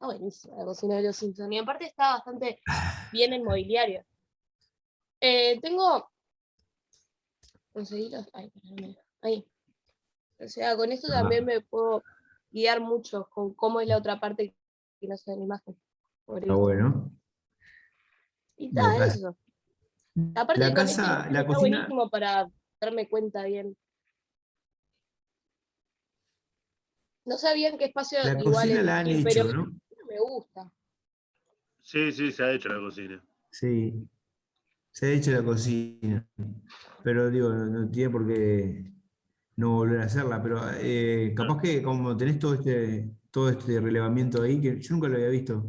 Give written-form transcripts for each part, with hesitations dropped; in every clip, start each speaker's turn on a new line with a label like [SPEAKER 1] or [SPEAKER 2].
[SPEAKER 1] buenísima la cocina de los Simpsons. Y aparte está bastante bien en mobiliario. Tengo. Conseguí los. Ay, perdóname. Ahí. O sea, con esto también me puedo guiar mucho con cómo es la otra parte que no se ve en la imagen. Por
[SPEAKER 2] Está
[SPEAKER 1] eso.
[SPEAKER 2] bueno.
[SPEAKER 1] Y
[SPEAKER 2] La
[SPEAKER 1] está
[SPEAKER 2] casa,
[SPEAKER 1] eso. Aparte
[SPEAKER 2] la
[SPEAKER 1] de con esta
[SPEAKER 2] casa,
[SPEAKER 1] imagen
[SPEAKER 2] la
[SPEAKER 1] está
[SPEAKER 2] cocina,
[SPEAKER 1] buenísimo para darme cuenta bien. No sabía en qué espacio
[SPEAKER 2] la
[SPEAKER 1] igual
[SPEAKER 2] cocina la han
[SPEAKER 1] elegir, pero
[SPEAKER 2] hecho, ¿no?
[SPEAKER 1] no me gusta.
[SPEAKER 3] Sí, se ha hecho la cocina.
[SPEAKER 2] Sí, se ha hecho la cocina. Pero digo, no tiene por qué no volver a hacerla. Pero capaz que como tenés todo este relevamiento ahí, que yo nunca lo había visto,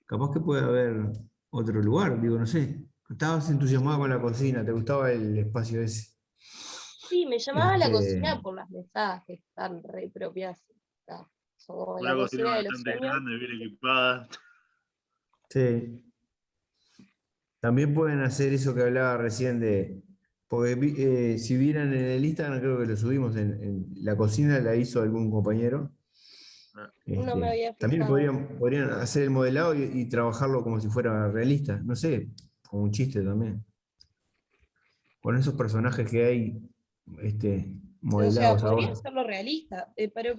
[SPEAKER 2] capaz que puede haber otro lugar, digo, no sé. Estabas entusiasmado con la cocina, te gustaba el espacio ese.
[SPEAKER 1] Sí, me llamaba la cocina
[SPEAKER 2] Este,
[SPEAKER 1] por las mesadas que están re propias. Son como la
[SPEAKER 3] Una cocina
[SPEAKER 1] cocina de los
[SPEAKER 3] bastante
[SPEAKER 1] sueños.
[SPEAKER 3] grande, bien equipada.
[SPEAKER 2] sí. También pueden hacer eso que hablaba recién de. Porque si vieran en el Instagram, creo que lo subimos, en la cocina la hizo algún compañero.
[SPEAKER 1] No me había
[SPEAKER 2] También
[SPEAKER 1] fijado.
[SPEAKER 2] podrían hacer el modelado y trabajarlo como si fuera realista. No sé, como un chiste también. Con esos personajes que hay
[SPEAKER 1] O sea,
[SPEAKER 2] modelados
[SPEAKER 1] podría
[SPEAKER 2] ahora.
[SPEAKER 1] hacerlo realista, pero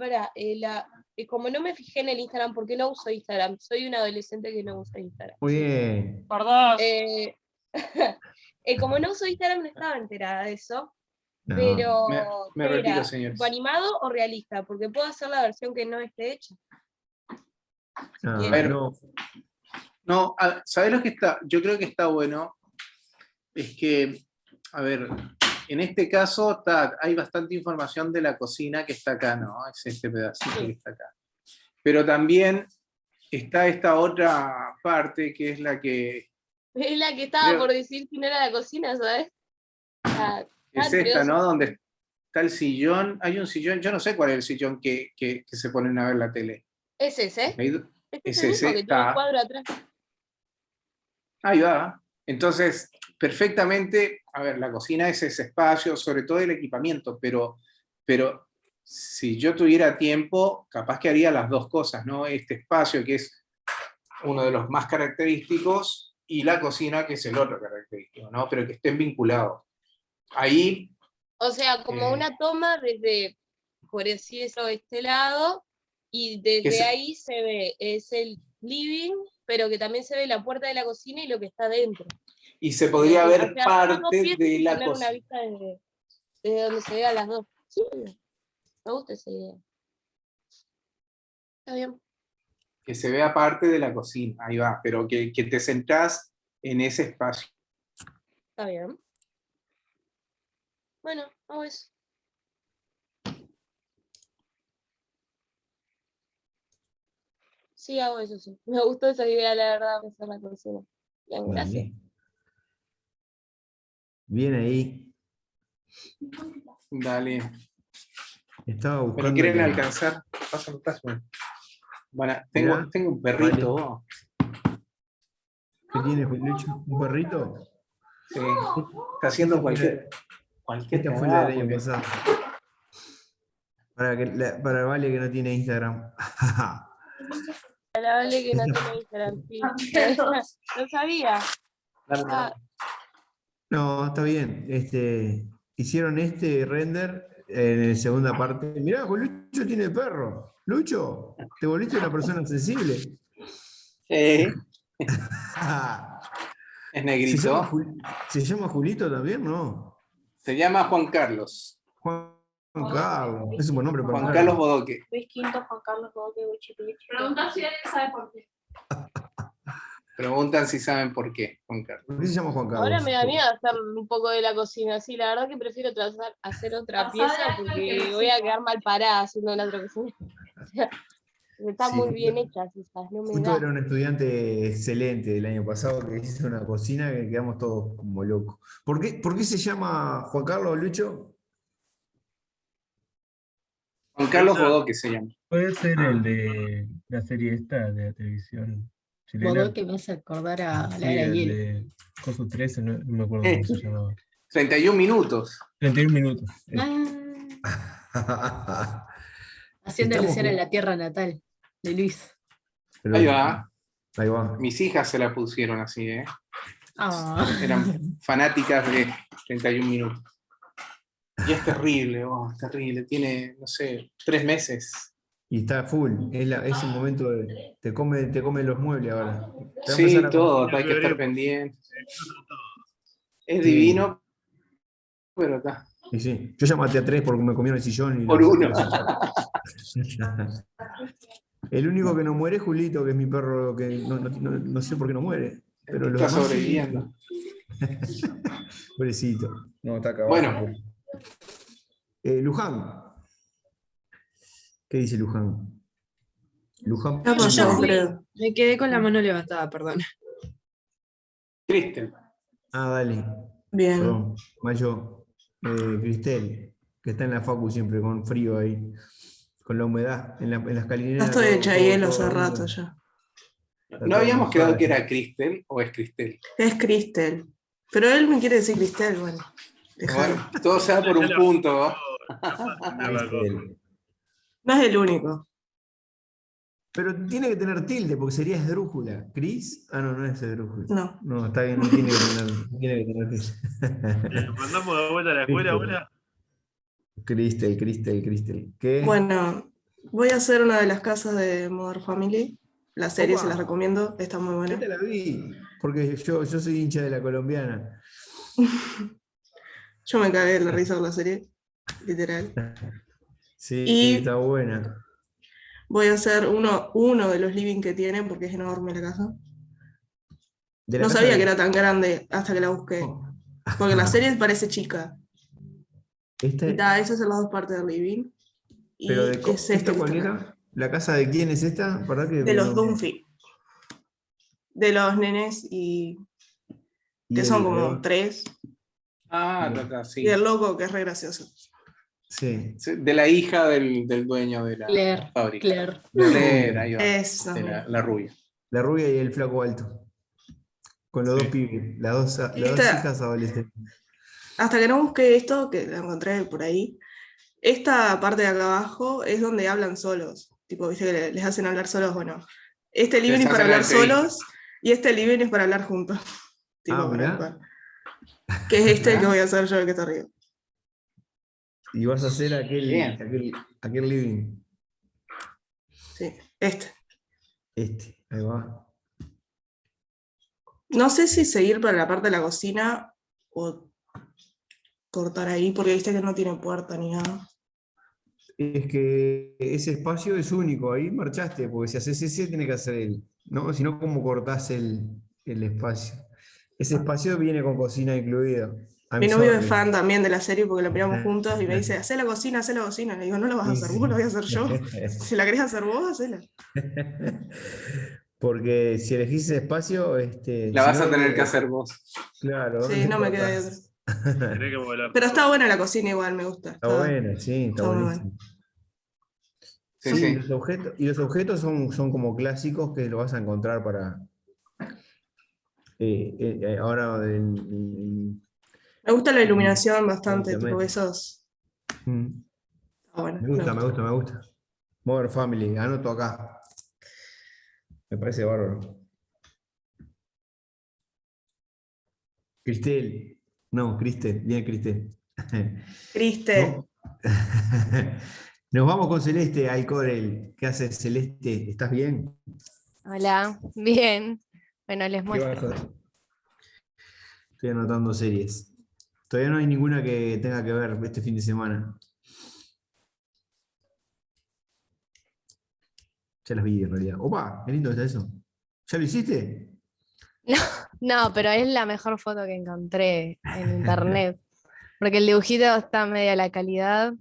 [SPEAKER 1] como no me fijé en el Instagram, porque no uso Instagram, soy un adolescente que no usa Instagram.
[SPEAKER 2] Muy bien.
[SPEAKER 4] ¡Perdón!
[SPEAKER 1] Eh, como no uso Instagram, no estaba enterada de eso,
[SPEAKER 2] No.
[SPEAKER 1] pero
[SPEAKER 5] Me
[SPEAKER 1] ¿qué
[SPEAKER 5] retiro,
[SPEAKER 1] era?
[SPEAKER 5] señores.
[SPEAKER 1] ¿Tipo animado o realista? Porque puedo hacer la versión que no esté hecha.
[SPEAKER 2] No,
[SPEAKER 1] quieren.
[SPEAKER 2] no.
[SPEAKER 5] No, ¿sabés lo que está? Yo creo que está bueno. Es que, a ver, en este caso hay bastante información de la cocina que está acá, ¿no? Es este pedacito que está acá. Pero también está esta otra parte que es la que...
[SPEAKER 1] Es la que estaba por decir si no era la cocina, ¿sabes?
[SPEAKER 5] Es esta, ¿no? Donde está el sillón. Hay un sillón, yo no sé cuál es el sillón que se ponen a ver la tele.
[SPEAKER 1] Es ese. Este es
[SPEAKER 5] Es
[SPEAKER 1] el mismo
[SPEAKER 5] ese,
[SPEAKER 1] que tiene el
[SPEAKER 5] está.
[SPEAKER 1] cuadro atrás.
[SPEAKER 5] Ahí va. Entonces, perfectamente, a ver, la cocina es ese espacio, sobre todo el equipamiento, pero si yo tuviera tiempo, capaz que haría las dos cosas, ¿no? Este espacio que es uno de los más característicos y la cocina que es el otro característico, ¿no? Pero que estén vinculados. Ahí...
[SPEAKER 1] O sea, como una toma desde, por así decirlo, este lado, y desde ahí se ve, es el living, pero que también se ve la puerta de la cocina y lo que está dentro.
[SPEAKER 5] Y se podría ver
[SPEAKER 1] o sea,
[SPEAKER 5] parte de la
[SPEAKER 1] tener una
[SPEAKER 5] cocina.
[SPEAKER 1] vista desde donde se vean las dos. Sí, me gusta esa idea. Está bien.
[SPEAKER 5] Que se vea parte de la cocina, ahí va, pero que te centrás en ese espacio.
[SPEAKER 1] Está bien. Bueno, hago eso. Sí, hago eso, sí. Me gustó esa idea, la verdad, de hacer la cocina. Bien, gracias.
[SPEAKER 2] Bien ahí.
[SPEAKER 5] Dale.
[SPEAKER 2] Estaba buscando.
[SPEAKER 5] ¿Pero quieren alcanzar? Pásame. Bueno, tengo un perrito.
[SPEAKER 2] Vale. ¿Qué tiene, Lucho? ¿Un perrito?
[SPEAKER 5] Sí. Está haciendo cualquier
[SPEAKER 2] Esta fue la del año pasado. Para Vale que no tiene Instagram.
[SPEAKER 1] La Vale que no tiene Instagram, sí. No sabía.
[SPEAKER 2] No, está bien. Hicieron este render en la segunda parte. Mirá, pues Lucho tiene perro. Lucho, te volviste una persona sensible.
[SPEAKER 5] Es negrito.
[SPEAKER 2] ¿Se llama Julito también? No.
[SPEAKER 5] Se llama Juan Carlos.
[SPEAKER 2] Juan Carlos. Es un buen nombre para
[SPEAKER 5] Juan Carlos Bodoque.
[SPEAKER 6] Luis Quinto, Juan Carlos Bodoque,
[SPEAKER 4] Pregunta si él sabe por qué.
[SPEAKER 5] Preguntan si saben por qué, Juan Carlos.
[SPEAKER 2] ¿Por qué se llama Juan Carlos?
[SPEAKER 1] Ahora me da miedo hacer un poco de la cocina, sí, la verdad que prefiero hacer otra pieza porque voy a quedar mal parada haciendo la otra cocina. Está muy bien hecha, quizás, no me
[SPEAKER 2] Justo
[SPEAKER 1] da.
[SPEAKER 2] era un estudiante excelente del año pasado que hizo una cocina que quedamos todos como locos. ¿Por qué se llama Juan Carlos, Lucho?
[SPEAKER 5] Juan Carlos Bodoque se llama.
[SPEAKER 7] Puede ser el de la serie esta de la televisión chilena.
[SPEAKER 6] Bodoque me hace acordar a
[SPEAKER 7] Sí,
[SPEAKER 6] la era
[SPEAKER 7] el
[SPEAKER 6] hielo.
[SPEAKER 7] de Coso 13, no me acuerdo cómo se llamaba.
[SPEAKER 5] 31 minutos.
[SPEAKER 7] 31 minutos.
[SPEAKER 6] Haciendo alusión a la tierra natal de Luis.
[SPEAKER 2] Pero
[SPEAKER 5] Ahí va.
[SPEAKER 2] ahí va.
[SPEAKER 5] Mis hijas se la pusieron así, ¿eh?
[SPEAKER 6] Ah.
[SPEAKER 5] Eran fanáticas de 31 minutos. Y es terrible, es terrible. Tiene, no sé, 3 meses.
[SPEAKER 2] Y está full. Es un momento de. Te come los muebles ahora. Te va a
[SPEAKER 5] Sí,
[SPEAKER 2] empezar a
[SPEAKER 5] todo,
[SPEAKER 2] comer.
[SPEAKER 5] hay que estar pendiente. Es
[SPEAKER 2] Sí.
[SPEAKER 5] divino, pero está.
[SPEAKER 2] Y sí. Yo ya maté a 3 porque me comieron el sillón y
[SPEAKER 5] Por
[SPEAKER 2] los
[SPEAKER 5] uno.
[SPEAKER 2] El único que no muere es Julito, que es mi perro, que no sé por qué no muere. Pero los
[SPEAKER 5] Está
[SPEAKER 2] demás sí.
[SPEAKER 5] sobreviviendo.
[SPEAKER 2] Pobrecito. No, está acá abajo.
[SPEAKER 5] Bueno.
[SPEAKER 2] Luján. ¿Qué dice Luján? Luján.
[SPEAKER 6] Ya pasó,
[SPEAKER 1] Yo
[SPEAKER 6] creo. Me quedé con la mano levantada, perdón.
[SPEAKER 5] Triste.
[SPEAKER 2] Ah, dale.
[SPEAKER 6] Bien.
[SPEAKER 2] Perdón. Mayo. Cristel, que está en la facu siempre con frío ahí. Con la humedad. En las
[SPEAKER 6] Ya
[SPEAKER 2] calineras.
[SPEAKER 6] estoy
[SPEAKER 2] todo-
[SPEAKER 6] hecha
[SPEAKER 2] todo-
[SPEAKER 6] hielo
[SPEAKER 2] todo
[SPEAKER 6] hace
[SPEAKER 2] húmedo.
[SPEAKER 6] rato ya.
[SPEAKER 2] Está
[SPEAKER 5] ¿No
[SPEAKER 2] todo
[SPEAKER 5] habíamos
[SPEAKER 2] mojado.
[SPEAKER 5] quedado que era Cristel o es Cristel?
[SPEAKER 6] Es Cristel. Pero él me quiere decir Cristel, bueno. Dejalo.
[SPEAKER 5] Bueno, todo se da por un punto.
[SPEAKER 2] Cristel.
[SPEAKER 6] No es el único.
[SPEAKER 2] Pero tiene que tener tilde, porque sería esdrújula. ¿Cris? Ah, no, no es esdrújula.
[SPEAKER 6] No.
[SPEAKER 2] No, está bien, no tiene que tener tilde.
[SPEAKER 3] ¿Mandamos de vuelta a la escuela ahora?
[SPEAKER 2] Cristel. ¿Qué?
[SPEAKER 6] Bueno, voy a hacer una de las casas de Modern Family. La serie
[SPEAKER 2] Opa.
[SPEAKER 6] se las recomiendo, está muy
[SPEAKER 2] Esta
[SPEAKER 6] buena.
[SPEAKER 2] la vi, porque yo soy hincha de la colombiana.
[SPEAKER 6] Yo me cagué de la risa con la serie, literal.
[SPEAKER 2] Sí,
[SPEAKER 6] Y-
[SPEAKER 2] está buena.
[SPEAKER 6] Voy a hacer uno de los living que tienen, porque es enorme la casa.
[SPEAKER 2] De la
[SPEAKER 6] No
[SPEAKER 2] casa
[SPEAKER 6] sabía
[SPEAKER 2] de-
[SPEAKER 6] que era tan grande hasta que la busqué.
[SPEAKER 2] Oh.
[SPEAKER 6] Porque la serie parece chica.
[SPEAKER 2] Esta-
[SPEAKER 6] Y ta, esas son las dos partes del living. Y
[SPEAKER 2] pero de,
[SPEAKER 6] es
[SPEAKER 2] ¿esta
[SPEAKER 6] esto que
[SPEAKER 2] cuál
[SPEAKER 6] está
[SPEAKER 2] era?
[SPEAKER 6] acá.
[SPEAKER 2] ¿La casa de quién es esta? ¿Verdad que
[SPEAKER 6] De los
[SPEAKER 2] no-
[SPEAKER 6] Dunphy. De los nenes y
[SPEAKER 2] y
[SPEAKER 6] que
[SPEAKER 2] el-
[SPEAKER 6] son como 3.
[SPEAKER 5] Ah, sí.
[SPEAKER 6] Y el loco que es re gracioso.
[SPEAKER 2] Sí.
[SPEAKER 5] De la hija del dueño de la
[SPEAKER 6] Claire.
[SPEAKER 5] fábrica.
[SPEAKER 6] Claire.
[SPEAKER 5] Claire, ahí va.
[SPEAKER 6] Eso.
[SPEAKER 5] De la rubia.
[SPEAKER 2] La rubia y el flaco alto. Con los dos pibes, las dos
[SPEAKER 6] Esta-
[SPEAKER 2] hijas adolescentes.
[SPEAKER 6] Hasta que no busqué esto, que la encontré por ahí, esta parte de acá abajo es donde hablan solos. Tipo, viste que les hacen hablar solos, bueno. Este living
[SPEAKER 5] Les
[SPEAKER 6] es para
[SPEAKER 5] hacen la
[SPEAKER 6] hablar
[SPEAKER 5] entrevista.
[SPEAKER 6] solos y este living es para hablar juntos. Tipo,
[SPEAKER 2] Ah,
[SPEAKER 6] para
[SPEAKER 2] mirá.
[SPEAKER 6] jugar. Que es este
[SPEAKER 5] Mirá.
[SPEAKER 6] que voy a hacer yo, el que está arriba.
[SPEAKER 2] Y vas a hacer
[SPEAKER 5] Bien.
[SPEAKER 2] aquel living.
[SPEAKER 6] Sí, este.
[SPEAKER 2] Ahí va.
[SPEAKER 6] No sé si seguir para la parte de la cocina o cortar ahí, porque viste que no tiene puerta ni nada.
[SPEAKER 2] Es que ese espacio es único, ahí marchaste, porque si haces ese, tiene que hacer él. ¿No? Si no, ¿cómo cortás el espacio? Ese espacio viene con cocina incluida. I'm
[SPEAKER 6] Mi novio es
[SPEAKER 2] sorry.
[SPEAKER 6] fan también de la serie porque la miramos juntos y me dice, hacé la cocina, hacé la cocina. Le digo, no la vas a hacer vos, la voy a hacer yo. Si la querés hacer vos, hacela.
[SPEAKER 2] Porque si elegís ese espacio,
[SPEAKER 5] La
[SPEAKER 2] si
[SPEAKER 5] vas a
[SPEAKER 2] no,
[SPEAKER 5] tener que hacer vos.
[SPEAKER 2] Claro,
[SPEAKER 6] Sí,
[SPEAKER 2] ¿dónde
[SPEAKER 6] no me queda de
[SPEAKER 2] cortás?
[SPEAKER 3] Tenés que volar.
[SPEAKER 6] Pero está buena la cocina igual, me gusta.
[SPEAKER 2] Está buena, sí, está
[SPEAKER 6] está muy
[SPEAKER 2] buenísimo.
[SPEAKER 5] Sí,
[SPEAKER 2] Sí,
[SPEAKER 5] sí.
[SPEAKER 2] los objetos son como clásicos que lo vas a encontrar para. Ahora
[SPEAKER 6] Me gusta la iluminación bastante,
[SPEAKER 2] Internet.
[SPEAKER 6] tipo esos. Está bueno.
[SPEAKER 2] Me gusta. Modern Family, anoto acá. Me parece bárbaro. Cristel. No, Cristel, bien Cristel.
[SPEAKER 6] Triste.
[SPEAKER 2] ¿No? Nos vamos con Celeste Alcorel. ¿Qué haces, Celeste? ¿Estás bien?
[SPEAKER 8] Hola, bien. Bueno, les
[SPEAKER 2] ¿Qué vas a
[SPEAKER 8] muestro.
[SPEAKER 2] hacer? Estoy anotando series. Todavía no hay ninguna que tenga que ver este fin de semana. Ya las vi en realidad. ¡Opa! ¡Qué lindo está eso! ¿Ya lo hiciste?
[SPEAKER 8] No, pero es la mejor foto que encontré en internet. Porque el dibujito está media la calidad,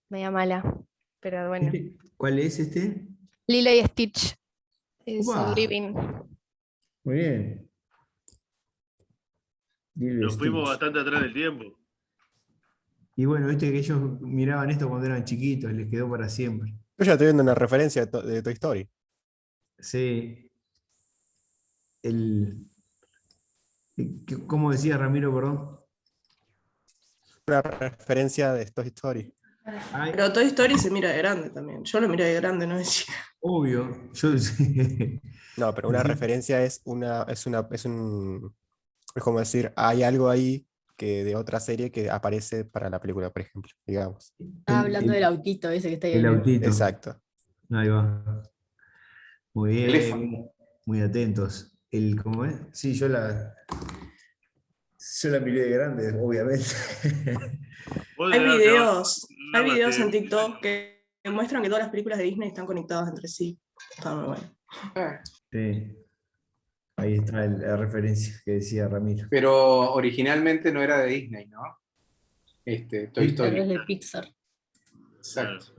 [SPEAKER 8] media mala. Pero bueno.
[SPEAKER 2] ¿Cuál es este?
[SPEAKER 8] Lilo y Stitch. Es
[SPEAKER 2] Upa.
[SPEAKER 8] un living.
[SPEAKER 2] Muy bien. Lilo y
[SPEAKER 3] Nos fuimos
[SPEAKER 2] Stitch.
[SPEAKER 3] bastante atrás del tiempo.
[SPEAKER 2] Y bueno, viste que ellos miraban esto cuando eran chiquitos, les quedó para siempre.
[SPEAKER 9] Yo ya estoy viendo una referencia de Toy Story.
[SPEAKER 2] Sí. ¿Cómo decía Ramiro, perdón?
[SPEAKER 9] Una referencia de Toy Story.
[SPEAKER 2] Ay,
[SPEAKER 6] Pero Toy Story se mira de grande también. Yo lo miré de grande, no de chica.
[SPEAKER 2] obvio. Yo sí.
[SPEAKER 9] No, pero una
[SPEAKER 2] Sí.
[SPEAKER 9] referencia es es como decir, hay algo ahí que de otra serie que aparece para la película, por ejemplo, digamos.
[SPEAKER 10] Estaba hablando del autito ese que está ahí
[SPEAKER 2] El
[SPEAKER 10] en el...
[SPEAKER 2] autito.
[SPEAKER 9] Exacto.
[SPEAKER 2] Ahí va. Muy bien,
[SPEAKER 5] Teléfono.
[SPEAKER 2] muy atentos. ¿Cómo es? Sí, yo la miré de grande, obviamente.
[SPEAKER 3] Vos
[SPEAKER 6] Hay
[SPEAKER 3] debés
[SPEAKER 6] videos,
[SPEAKER 3] llevar
[SPEAKER 6] hay
[SPEAKER 3] la
[SPEAKER 6] videos en
[SPEAKER 3] televisión.
[SPEAKER 6] TikTok que muestran que todas las películas de Disney están conectadas entre sí. Está muy bueno.
[SPEAKER 2] Sí, ahí está la referencia que decía Ramiro.
[SPEAKER 5] Pero originalmente no era de Disney, ¿no? Toy
[SPEAKER 2] Sí.
[SPEAKER 10] Tal vez
[SPEAKER 5] Story.
[SPEAKER 10] de Pixar.
[SPEAKER 5] Exacto.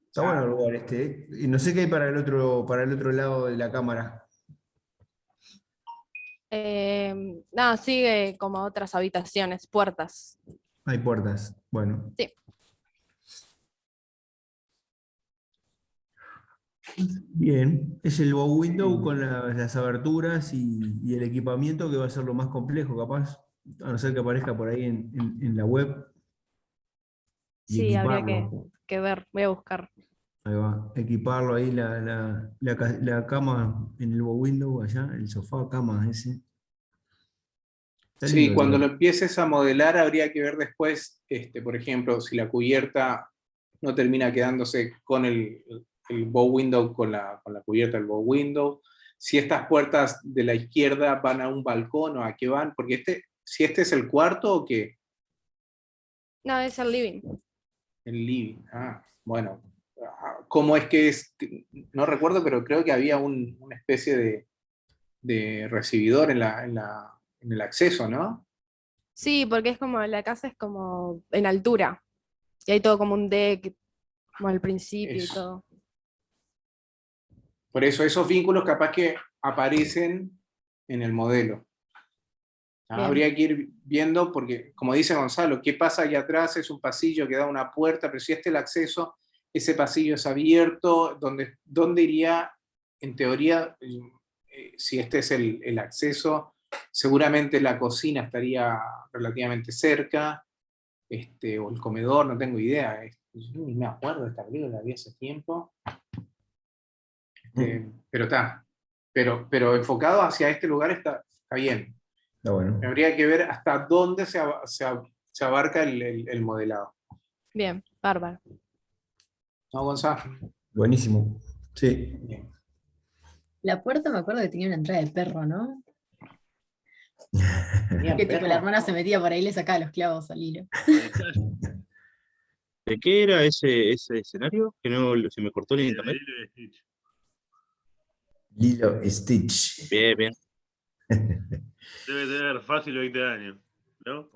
[SPEAKER 2] Está bueno el lugar este, ¿eh? Y no sé qué hay para el otro lado de la cámara.
[SPEAKER 8] No, sigue como otras habitaciones, puertas.
[SPEAKER 2] Hay puertas. Bueno.
[SPEAKER 8] Sí.
[SPEAKER 2] Bien, es el bow window con las aberturas y el equipamiento que va a ser lo más complejo, capaz, a no ser que aparezca por ahí en la web. Y
[SPEAKER 8] Sí, habría
[SPEAKER 2] equiparlo.
[SPEAKER 8] que ver, voy a buscar.
[SPEAKER 2] Ahí va, equiparlo ahí, la cama en el bow window allá, el sofá, cama ese. Está lindo
[SPEAKER 5] Sí,
[SPEAKER 2] el
[SPEAKER 5] cuando lo
[SPEAKER 2] lugar.
[SPEAKER 5] empieces a modelar habría que ver después, por ejemplo, si la cubierta no termina quedándose con el bow window, con la cubierta del bow window, si estas puertas de la izquierda van a un balcón o a qué van, porque si este es el cuarto o qué,
[SPEAKER 8] No, es el living.
[SPEAKER 5] el living. Ah, bueno, ¿cómo es que es? No recuerdo, pero creo que había una especie de recibidor en el acceso, ¿no?
[SPEAKER 8] Sí, porque es como, la casa es como en altura. Y hay todo como un deck, como al principio y
[SPEAKER 5] Eso.
[SPEAKER 8] todo.
[SPEAKER 5] Por eso esos vínculos capaz que aparecen en el modelo.
[SPEAKER 8] Bien.
[SPEAKER 5] Habría que ir viendo, porque como dice Gonzalo, ¿qué pasa allá atrás? Es un pasillo que da una puerta, pero si este es el acceso, ese pasillo es abierto, ¿dónde iría, en teoría, si este es el acceso? Seguramente la cocina estaría relativamente cerca, o el comedor, no tengo idea. Yo ni me acuerdo de esta película, la vi hace tiempo. Pero está. Pero enfocado hacia este lugar está bien.
[SPEAKER 2] Está bueno.
[SPEAKER 5] Habría que ver hasta dónde se abarca el modelado.
[SPEAKER 8] Bien, bárbaro.
[SPEAKER 5] ¿No, Gonzalo?
[SPEAKER 2] Buenísimo. Sí.
[SPEAKER 5] Bien.
[SPEAKER 10] La puerta me acuerdo que tenía una entrada de perro, ¿no?
[SPEAKER 5] Bien,
[SPEAKER 10] Que tipo
[SPEAKER 5] perro.
[SPEAKER 10] la hermana se metía por ahí y le sacaba los clavos al hilo.
[SPEAKER 11] ¿De qué era ese escenario? Que no se me cortó el internet.
[SPEAKER 2] Lilo Stitch.
[SPEAKER 11] Bien, bien.
[SPEAKER 3] Debe tener fácil 20 años, ¿no?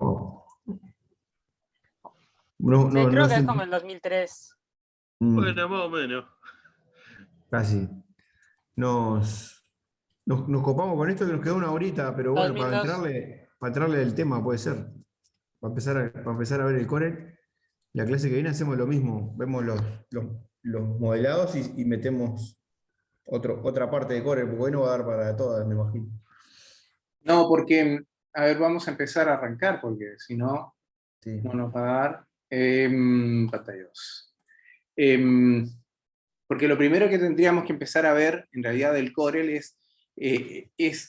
[SPEAKER 2] No,
[SPEAKER 12] Sí,
[SPEAKER 2] no,
[SPEAKER 12] creo
[SPEAKER 2] no
[SPEAKER 12] que
[SPEAKER 2] sé.
[SPEAKER 12] es como el 2003.
[SPEAKER 3] Bueno, más o menos.
[SPEAKER 2] Casi. Nos copamos con esto que nos queda una horita, pero bueno,
[SPEAKER 12] 2002.
[SPEAKER 2] para entrarle del tema puede ser. Para empezar a ver el core, la clase que viene hacemos lo mismo. Vemos los modelados y metemos otra parte de core, porque hoy no va a dar para todas, me imagino.
[SPEAKER 5] No, porque, a ver, vamos a empezar a arrancar, porque si no,
[SPEAKER 2] Sí.
[SPEAKER 5] no nos va a dar. Pantalla 2. Porque lo primero que tendríamos que empezar a ver, en realidad, del Corel es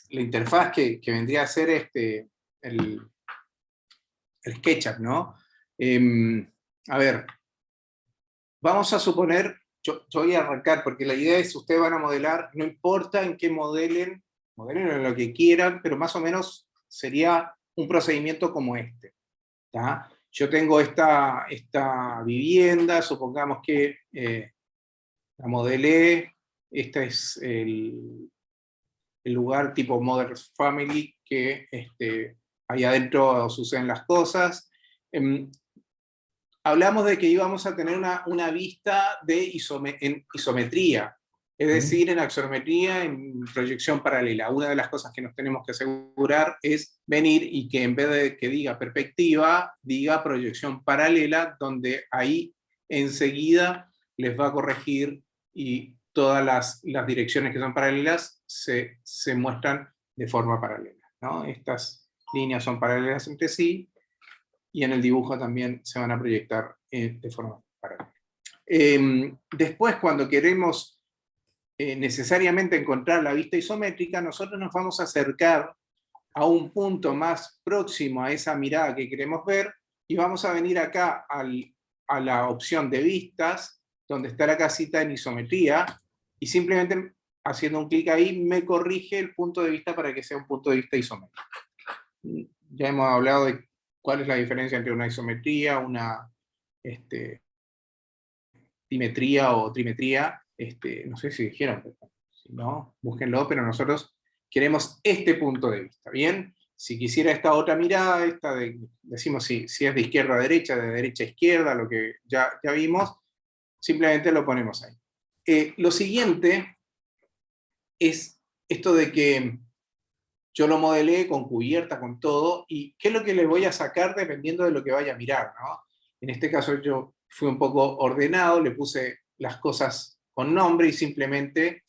[SPEAKER 5] la interfaz que vendría a ser el SketchUp, ¿no? A ver, vamos a suponer, yo voy a arrancar, porque la idea es, ustedes van a modelar, no importa en qué modelen en lo que quieran, pero más o menos sería un procedimiento como este. ¿Tá? Yo tengo esta vivienda, supongamos que la modelé, este es el lugar tipo Modern Family que ahí adentro suceden las cosas. Hablamos de que íbamos a tener una vista en isometría, es decir, en axonometría, en proyección paralela. Una de las cosas que nos tenemos que asegurar es venir y que en vez de que diga perspectiva, diga proyección paralela, donde ahí enseguida les va a corregir y todas las direcciones que son paralelas se muestran de forma paralela, ¿no? Estas líneas son paralelas entre sí y en el dibujo también se van a proyectar de forma paralela. Después, cuando queremos necesariamente encontrar la vista isométrica, nosotros nos vamos a acercar a un punto más próximo a esa mirada que queremos ver, y vamos a venir acá a la opción de vistas, donde está la casita en isometría, y simplemente haciendo un clic ahí me corrige el punto de vista para que sea un punto de vista isométrico. Ya hemos hablado de cuál es la diferencia entre una isometría, una dimetría o trimetría, no sé si dijeron, pero si no, búsquenlo, pero nosotros queremos este punto de vista, ¿bien? Si quisiera esta otra mirada, decimos si es de izquierda a derecha, de derecha a izquierda, lo que ya vimos, simplemente lo ponemos ahí. Lo siguiente es esto de que yo lo modelé con cubierta, con todo, y qué es lo que le voy a sacar dependiendo de lo que vaya a mirar, ¿no? En este caso yo fui un poco ordenado, le puse las cosas con nombre y simplemente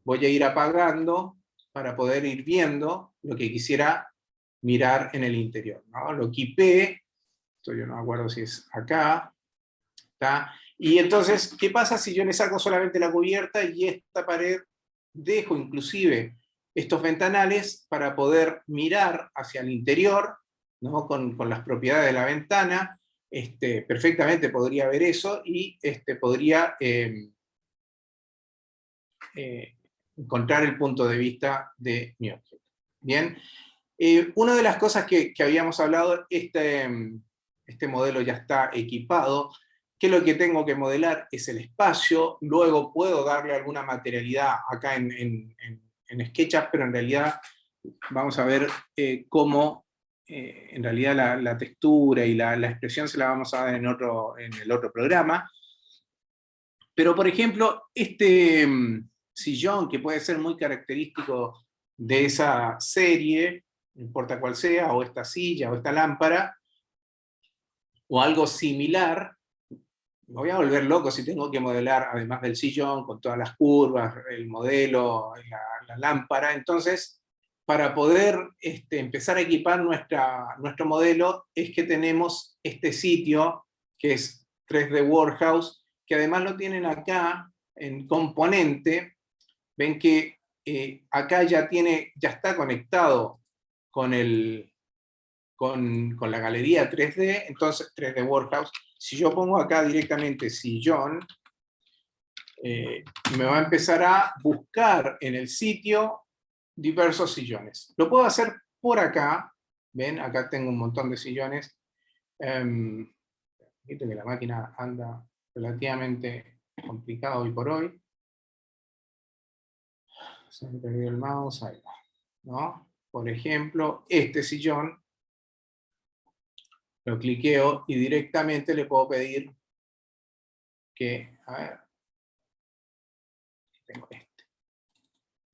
[SPEAKER 5] voy a ir apagando para poder ir viendo lo que quisiera mirar en el interior, ¿no? Lo equipé, esto yo no me acuerdo si es acá, ¿está? Y entonces, ¿qué pasa si yo le saco solamente la cubierta y esta pared dejo inclusive estos ventanales para poder mirar hacia el interior, ¿no? Con las propiedades de la ventana? Perfectamente podría ver eso y podría encontrar el punto de vista de mi objeto. Bien, una de las cosas que habíamos hablado, este modelo ya está equipado, que lo que tengo que modelar es el espacio, luego puedo darle alguna materialidad acá en SketchUp, pero en realidad vamos a ver cómo en realidad la textura y la expresión se la vamos a dar en el otro programa. Pero por ejemplo, este sillón, que puede ser muy característico de esa serie, no importa cuál sea, o esta silla, o esta lámpara, o algo similar, me voy a volver loco si tengo que modelar, además del sillón, con todas las curvas, el modelo, la lámpara. Entonces, para poder empezar a equipar nuestro modelo, es que tenemos este sitio, que es 3D Workhouse, que además lo tienen acá en componente. Ven que acá ya está conectado con la galería 3D, entonces 3D Workhouse. Si yo pongo acá directamente sillón, me va a empezar a buscar en el sitio diversos sillones. Lo puedo hacer por acá, ven, acá tengo un montón de sillones. Fíjate que la máquina anda relativamente complicado hoy por hoy. Se me perdió el mouse, ahí va, ¿no? Por ejemplo, este sillón, lo cliqueo y directamente le puedo pedir que, a ver, tengo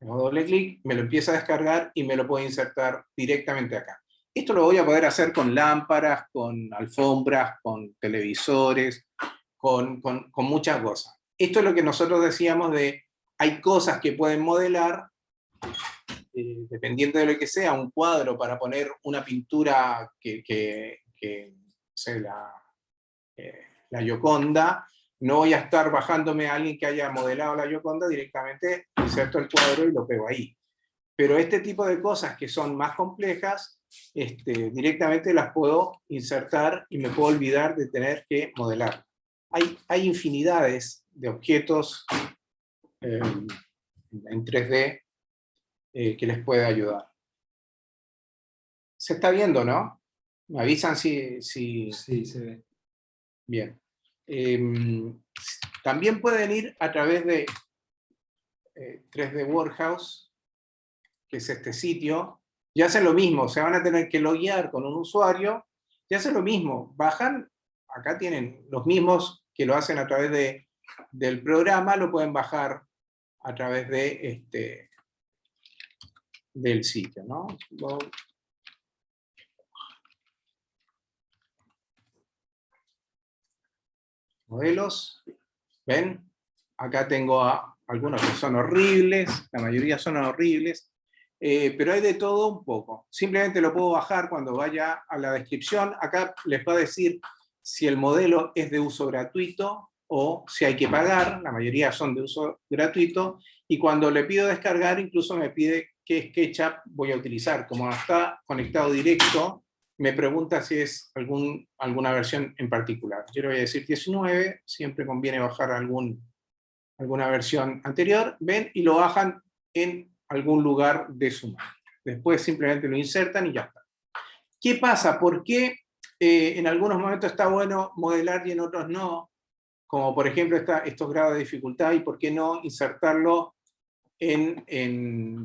[SPEAKER 5] tengo doble clic, me lo empieza a descargar y me lo puedo insertar directamente acá. Esto lo voy a poder hacer con lámparas, con alfombras, con televisores, con muchas cosas. Esto es lo que nosotros decíamos de, hay cosas que pueden modelar, dependiendo de lo que sea, un cuadro para poner una pintura que sé, la Gioconda, no voy a estar bajándome a alguien que haya modelado la Gioconda, directamente inserto el cuadro y lo pego ahí. Pero este tipo de cosas que son más complejas, directamente las puedo insertar y me puedo olvidar de tener que modelar. Hay infinidades de objetos en 3D que les puede ayudar. Se está viendo, ¿no? Me avisan si... Sí, se ve. Bien. También pueden ir a través de 3D Workhouse, que es este sitio, y hacen lo mismo, se van a tener que loguear con un usuario, y hacen lo mismo, bajan, acá tienen los mismos que lo hacen a través del programa, lo pueden bajar a través de del sitio, ¿no? Modelos, ¿ven? Acá tengo algunos que son horribles, la mayoría son horribles. pero hay de todo un poco. Simplemente lo puedo bajar cuando vaya a la descripción. Acá les va a decir si el modelo es de uso gratuito o si hay que pagar. La mayoría son de uso gratuito. Y cuando le pido descargar, incluso me pide qué SketchUp voy a utilizar. Como está conectado directo, me pregunta si es alguna versión en particular. Yo le voy a decir 19, siempre conviene bajar alguna versión anterior. Ven, y lo bajan en algún lugar de su máquina. Después simplemente lo insertan y ya está. ¿Qué pasa? ¿Por qué en algunos momentos está bueno modelar y en otros no? Como por ejemplo estos grados de dificultad, y por qué no insertarlo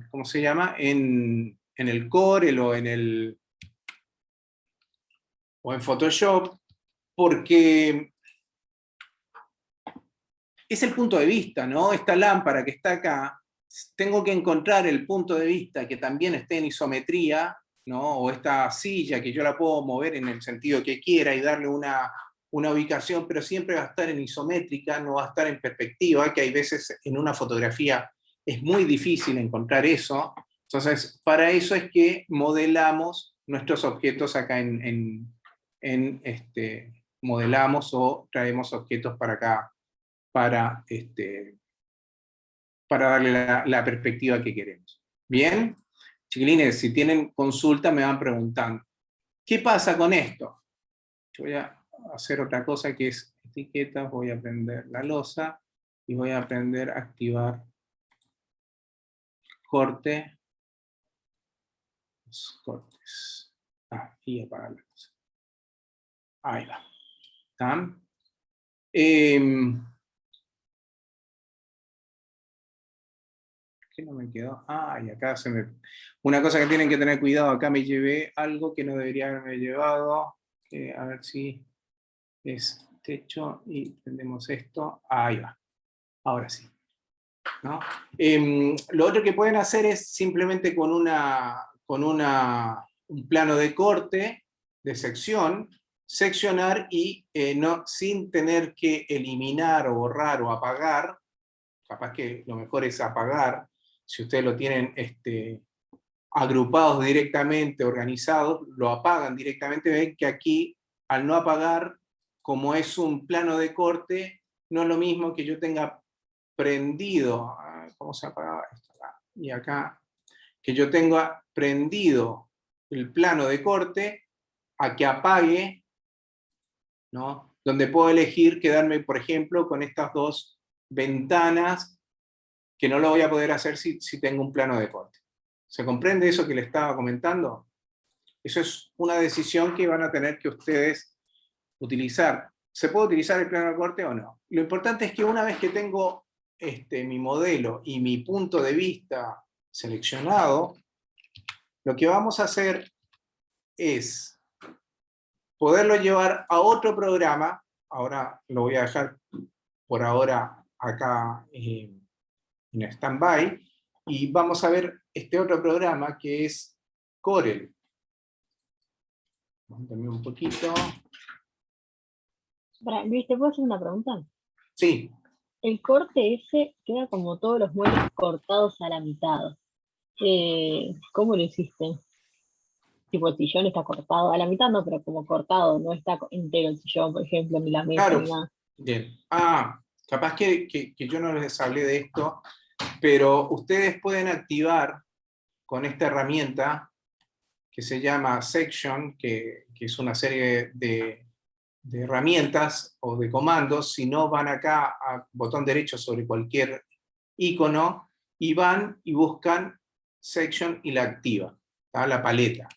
[SPEAKER 5] ¿cómo se llama? En el Corel o en Photoshop, porque es el punto de vista, ¿no? Esta lámpara que está acá, tengo que encontrar el punto de vista que también esté en isometría, ¿no? O esta silla que yo la puedo mover en el sentido que quiera y darle una ubicación, pero siempre va a estar en isométrica, no va a estar en perspectiva, que hay veces en una fotografía es muy difícil encontrar eso. Entonces, para eso es que modelamos nuestros objetos acá modelamos o traemos objetos para acá, para darle la perspectiva que queremos. ¿Bien? Chiquilines, si tienen consulta me van preguntando. ¿Qué pasa con esto? Yo voy a hacer otra cosa que es etiquetas, voy a prender la losa y voy a aprender a activar corte. Los cortes. Y apagar la cosa. Ahí va. ¿Están? ¿Qué no me quedó? Y acá se me... Una cosa que tienen que tener cuidado, acá me llevé algo que no debería haberme llevado. A ver si es techo y prendemos esto. Ahí va. Ahora sí. ¿No? Lo otro que pueden hacer es simplemente con un plano de corte, de sección, seccionar y sin tener que eliminar o borrar o apagar. Capaz que lo mejor es apagar, si ustedes lo tienen agrupados directamente, organizados, lo apagan directamente. Ven que aquí, al no apagar, como es un plano de corte, no es lo mismo que yo tenga prendido, ¿cómo se apagaba esto? Y acá, que yo tenga prendido el plano de corte, a que apague, ¿no? Donde puedo elegir quedarme, por ejemplo, con estas dos ventanas, que no lo voy a poder hacer si tengo un plano de corte. ¿Se comprende eso que le estaba comentando? Eso es una decisión que van a tener que ustedes utilizar. ¿Se puede utilizar el plano de corte o no? Lo importante es que una vez que tengo mi modelo y mi punto de vista seleccionado, lo que vamos a hacer es poderlo llevar a otro programa. Ahora lo voy a dejar por ahora acá en stand-by, y vamos a ver este otro programa que es Corel. Vamos a cambiar un poquito.
[SPEAKER 10] Luis, ¿te puedo hacer una pregunta?
[SPEAKER 5] Sí.
[SPEAKER 10] El corte ese queda como todos los muebles cortados a la mitad. ¿Cómo lo hiciste? Tipo, el sillón está cortado a la mitad, no, pero como cortado, no está entero el sillón, por ejemplo, ni la mesa,
[SPEAKER 5] Claro.
[SPEAKER 10] ni nada.
[SPEAKER 5] Bien. Capaz que yo no les hablé de esto, pero ustedes pueden activar con esta herramienta que se llama Section, que es una serie de herramientas o de comandos. Si no, van acá a botón derecho sobre cualquier icono y van y buscan Section y la activan, la paleta.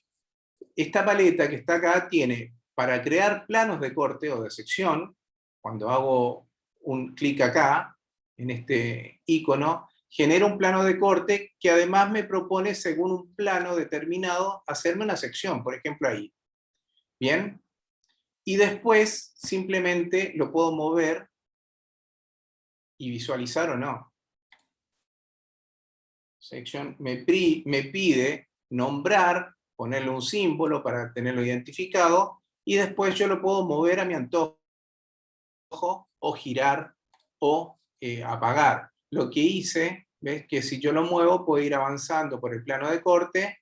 [SPEAKER 5] Esta paleta que está acá tiene para crear planos de corte o de sección. Cuando hago un clic acá en este icono, genera un plano de corte que además me propone, según un plano determinado, hacerme una sección, por ejemplo ahí. ¿Bien? Y después simplemente lo puedo mover y visualizar o no. Section me pide nombrar, ponerle un símbolo para tenerlo identificado, y después yo lo puedo mover a mi antojo, o girar, o apagar. Lo que hice ¿Ves? Que si yo lo muevo, puedo ir avanzando por el plano de corte,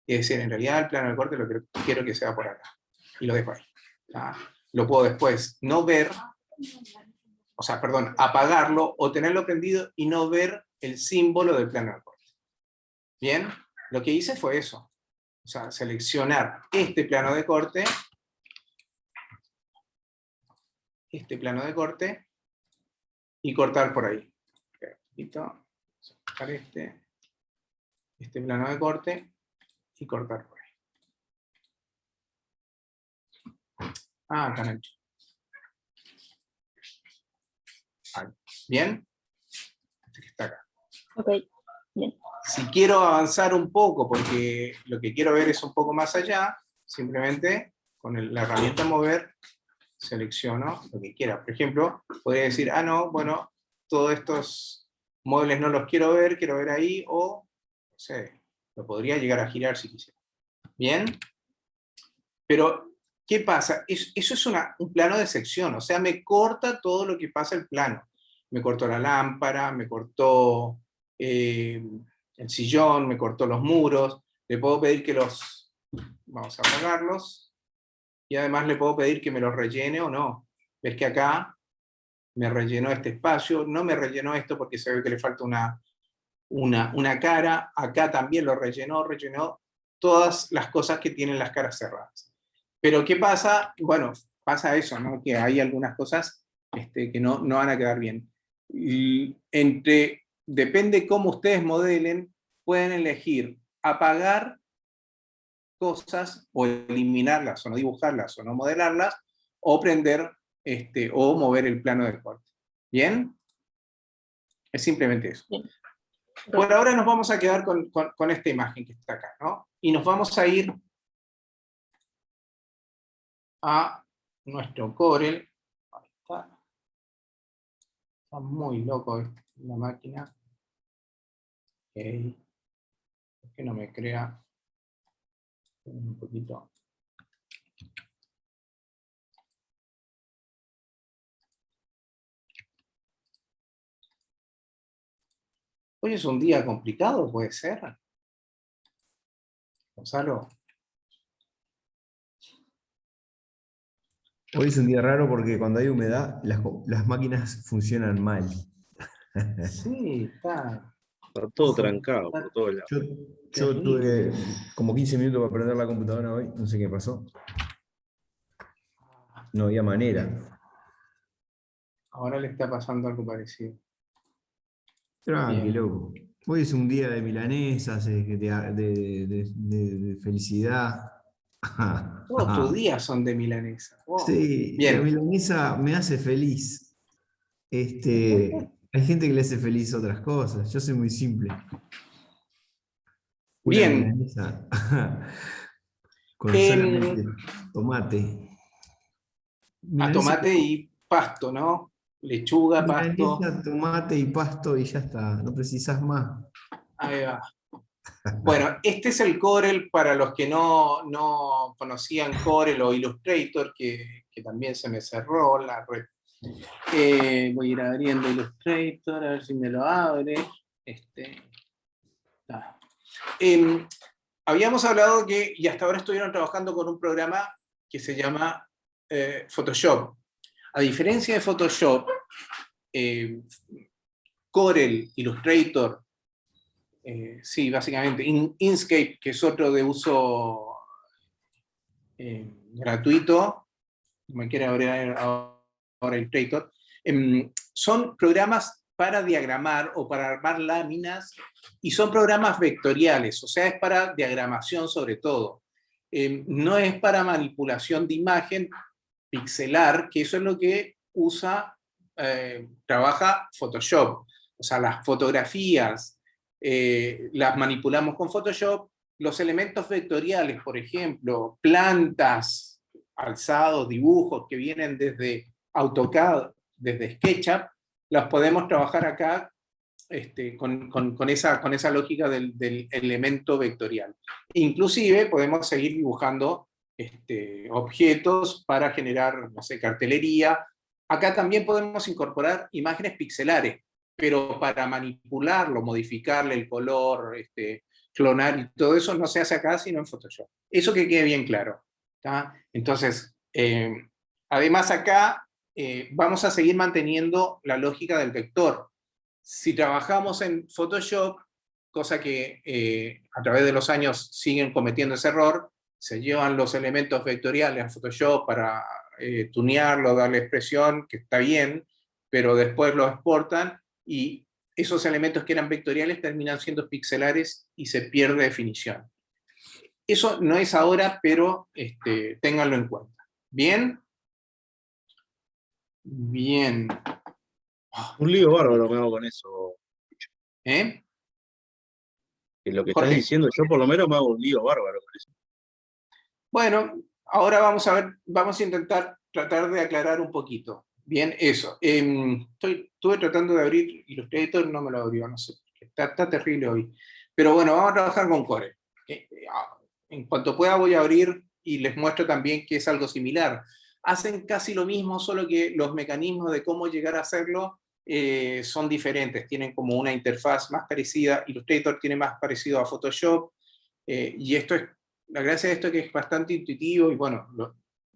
[SPEAKER 5] y decir, en realidad el plano de corte lo que quiero que sea por acá. Y lo dejo ahí. Lo puedo después no ver, o sea, perdón, apagarlo o tenerlo prendido y no ver el símbolo del plano de corte. Bien, lo que hice fue eso. O sea, seleccionar este plano de corte, y cortar por ahí. Sacar este plano de corte y cortar por ahí. Tan ancho. Ahí. ¿Bien? Este que está acá.
[SPEAKER 10] Ok, bien.
[SPEAKER 5] Si quiero avanzar un poco, porque lo que quiero ver es un poco más allá, simplemente con la herramienta mover, selecciono lo que quiera. Por ejemplo, podría decir, no, bueno, todos estos muebles no los quiero ver ahí, o, no sé, lo podría llegar a girar si quisiera. ¿Bien? Pero, ¿qué pasa? Eso es un plano de sección, o sea, me corta todo lo que pasa el plano. Me cortó la lámpara, me cortó el sillón, me cortó los muros, le puedo pedir que vamos a apagarlos, y además le puedo pedir que me los rellene o no. Ves que acá me rellenó este espacio, no me rellenó esto porque se ve que le falta una cara, acá también lo rellenó todas las cosas que tienen las caras cerradas. Pero ¿qué pasa? Bueno, pasa eso, ¿no? Que hay algunas cosas que no van a quedar bien. Y depende cómo ustedes modelen, pueden elegir apagar cosas, o eliminarlas, o no dibujarlas, o no modelarlas, o prender, o mover el plano de corte. ¿Bien? Es simplemente eso.
[SPEAKER 10] Bien.
[SPEAKER 5] Por ahora nos vamos a quedar con esta imagen que está acá, ¿no? Y nos vamos a ir a nuestro Corel. Ahí está. Está muy loco la máquina. Ok. ¿Por qué no me crea? Un poquito. Hoy es un día complicado, puede ser. Gonzalo.
[SPEAKER 2] Hoy es un día raro porque cuando hay humedad, las máquinas funcionan mal.
[SPEAKER 5] Sí, está.
[SPEAKER 11] Está todo trancado por todos lados.
[SPEAKER 2] Yo tuve como 15 minutos para prender la computadora hoy, no sé qué pasó. No había manera.
[SPEAKER 5] Ahora le está pasando algo parecido.
[SPEAKER 2] Tranquilo. Hoy es un día de milanesas, de felicidad.
[SPEAKER 5] Todos tus días son de milanesa. Wow.
[SPEAKER 2] Sí,
[SPEAKER 5] bien.
[SPEAKER 2] La milanesa me hace feliz. Hay gente que le hace feliz otras cosas. Yo soy muy simple. Una
[SPEAKER 5] Bien.
[SPEAKER 2] milanesa con solamente tomate.
[SPEAKER 5] Tomate y pasto, ¿no? Lechuga, pasto.
[SPEAKER 2] Milanesa, tomate y pasto y ya está. No precisas más.
[SPEAKER 5] Ahí va. Bueno, este es el Corel para los que no conocían Corel o Illustrator, que también se me cerró la red. Voy a ir abriendo Illustrator, a ver si me lo abre. Habíamos hablado que, y hasta ahora estuvieron trabajando con un programa que se llama Photoshop. A diferencia de Photoshop, Corel, Illustrator, sí, básicamente, Inkscape, que es otro de uso gratuito, me quiere abrir ahora Illustrator, son programas para diagramar o para armar láminas, y son programas vectoriales, o sea, es para diagramación sobre todo. No es para manipulación de imagen pixelar, que eso es lo que trabaja Photoshop. O sea, las fotografías las manipulamos con Photoshop. Los elementos vectoriales, por ejemplo, plantas, alzados, dibujos que vienen desde AutoCAD, desde SketchUp, los podemos trabajar acá con esa lógica del elemento vectorial. Inclusive podemos seguir dibujando objetos para generar, no sé, cartelería. Acá también podemos incorporar imágenes pixelares, pero para manipularlo, modificarle el color, clonar y todo eso no se hace acá, sino en Photoshop. Eso que quede bien claro. ¿Tá? Entonces, además acá vamos a seguir manteniendo la lógica del vector. Si trabajamos en Photoshop, cosa que a través de los años siguen cometiendo ese error, se llevan los elementos vectoriales a Photoshop para tunearlo, darle expresión, que está bien, pero después lo exportan y esos elementos que eran vectoriales terminan siendo pixelares y se pierde definición. Eso no es ahora, pero ténganlo en cuenta. ¿Bien? Bien.
[SPEAKER 11] Un lío bárbaro me hago con eso.
[SPEAKER 5] ¿Eh?
[SPEAKER 11] Que lo que estás
[SPEAKER 5] Jorge.
[SPEAKER 11] diciendo, yo por lo menos me hago un lío bárbaro con eso.
[SPEAKER 5] Bueno, ahora vamos a ver, vamos a intentar tratar de aclarar un poquito. Bien, eso. Estuve tratando de abrir Illustrator, no me lo abrió, no sé. Está terrible hoy. Pero bueno, vamos a trabajar con Core. En cuanto pueda voy a abrir y les muestro también que es algo similar. Hacen casi lo mismo, solo que los mecanismos de cómo llegar a hacerlo son diferentes. Tienen como una interfaz más parecida. Illustrator tiene más parecido a Photoshop. Y esto es, la gracia de esto es que es bastante intuitivo y bueno,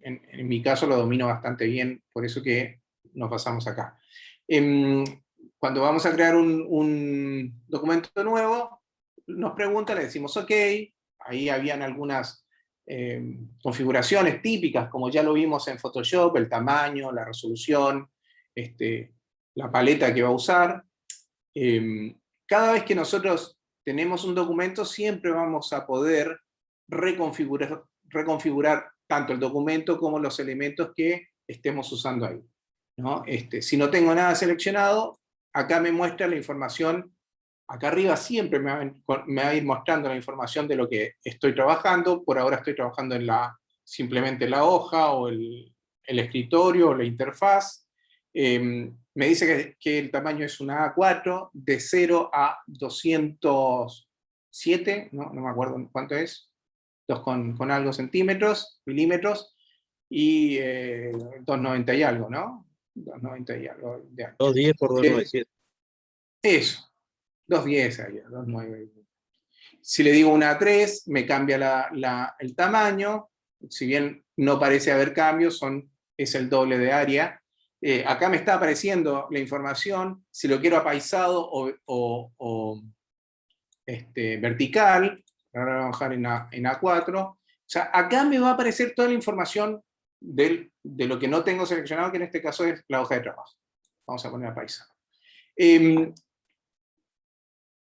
[SPEAKER 5] en mi caso lo domino bastante bien, por eso que nos pasamos acá. Cuando vamos a crear un documento nuevo, nos pregunta, le decimos OK, ahí habían algunas configuraciones típicas, como ya lo vimos en Photoshop, el tamaño, la resolución, la paleta que va a usar. Cada vez que nosotros tenemos un documento, siempre vamos a poder reconfigurar tanto el documento como los elementos que estemos usando ahí, ¿no? Si no tengo nada seleccionado, acá me muestra la información. Acá arriba siempre me va a ir mostrando la información de lo que estoy trabajando. Por ahora estoy trabajando en simplemente la hoja o el escritorio o la interfaz. Me dice que el tamaño es una A4 de 0 a 207, no me acuerdo cuánto es, 2 con algo centímetros, milímetros, y 290 y algo, ¿no? 290 y algo de ancho.
[SPEAKER 11] 210 por 297.
[SPEAKER 5] Eso. 210 ahí, 2.9. Si le digo una A3, me cambia el tamaño, si bien no parece haber cambios, es el doble de área. Acá me está apareciendo la información, si lo quiero apaisado o vertical, ahora vamos a dejar en A4. O sea, acá me va a aparecer toda la información de lo que no tengo seleccionado, que en este caso es la hoja de trabajo. Vamos a poner apaisado.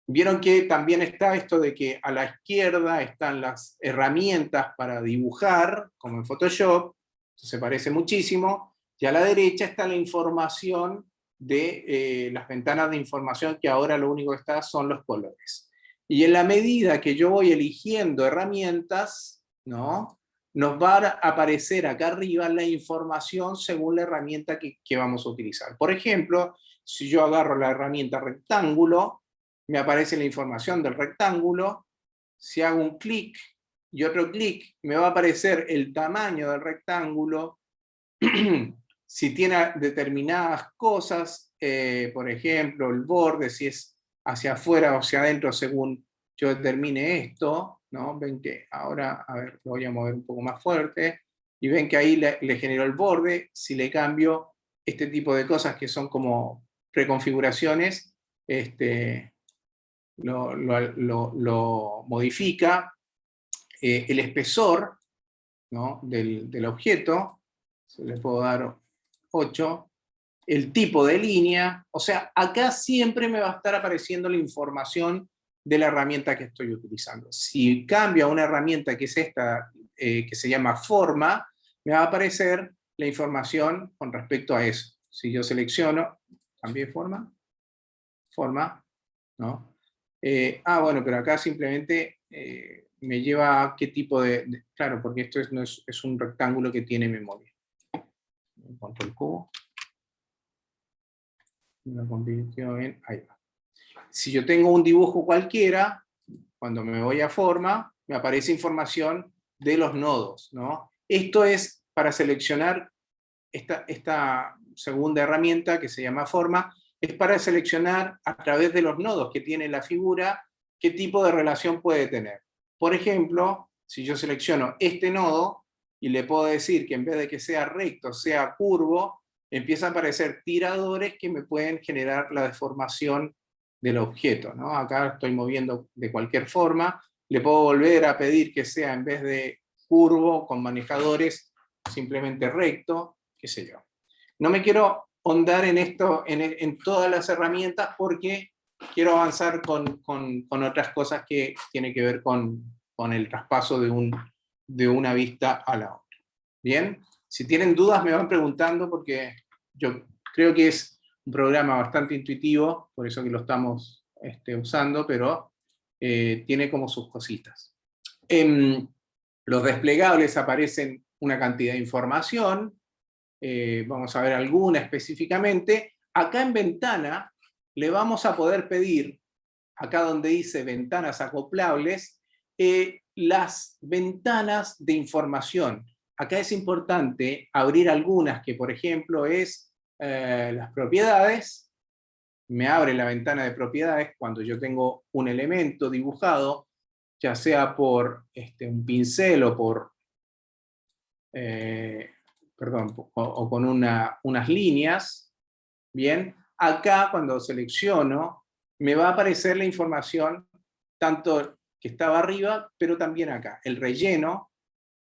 [SPEAKER 5] Vieron que también está esto de que a la izquierda están las herramientas para dibujar, como en Photoshop, se parece muchísimo, y a la derecha está la información de las ventanas de información, que ahora lo único que está son los colores. Y en la medida que yo voy eligiendo herramientas, ¿no?, nos va a aparecer acá arriba la información según la herramienta que vamos a utilizar. Por ejemplo, si yo agarro la herramienta rectángulo, me aparece la información del rectángulo. Si hago un clic y otro clic, me va a aparecer el tamaño del rectángulo. Si tiene determinadas cosas, por ejemplo, el borde, si es hacia afuera o hacia adentro, según yo determine esto, ¿no? Ven que ahora, a ver, lo voy a mover un poco más fuerte, y ven que ahí le generó el borde. Si le cambio este tipo de cosas que son como preconfiguraciones, lo modifica. El espesor, ¿no?, del objeto, se le puedo dar 8, el tipo de línea, o sea, acá siempre me va a estar apareciendo la información de la herramienta que estoy utilizando. Si cambio a una herramienta que es esta, que se llama forma, me va a aparecer la información con respecto a eso. Si yo selecciono, ¿cambié forma? Forma, ¿no? Bueno, pero acá simplemente me lleva a qué tipo de claro, porque esto es un rectángulo que tiene memoria. Control Q. Lo convirtió en, ahí va. Si yo tengo un dibujo cualquiera, cuando me voy a forma, me aparece información de los nodos, ¿no? Esto es para seleccionar esta segunda herramienta que se llama forma. es para seleccionar a través de los nodos que tiene la figura qué tipo de relación puede tener. Por ejemplo, si yo selecciono este nodo y le puedo decir que en vez de que sea recto, sea curvo, empiezan a aparecer tiradores que me pueden generar la deformación del objeto, ¿no? Acá estoy moviendo de cualquier forma, le puedo volver a pedir que sea en vez de curvo con manejadores simplemente recto, qué sé yo. No me quiero ahondar en esto, en todas las herramientas, porque quiero avanzar con otras cosas que tienen que ver con el traspaso de una vista a la otra. Bien, si tienen dudas me van preguntando, porque yo creo que es un programa bastante intuitivo, por eso que lo estamos usando, pero tiene como sus cositas. En los desplegables aparecen una cantidad de información, vamos a ver alguna específicamente. Acá en ventana le vamos a poder pedir, acá donde dice ventanas acoplables, las ventanas de información. Acá es importante abrir algunas, que por ejemplo es las propiedades. Me abre la ventana de propiedades cuando yo tengo un elemento dibujado, ya sea por un pincel o por o con unas líneas. Bien, acá cuando selecciono me va a aparecer la información tanto que estaba arriba, pero también acá. El relleno,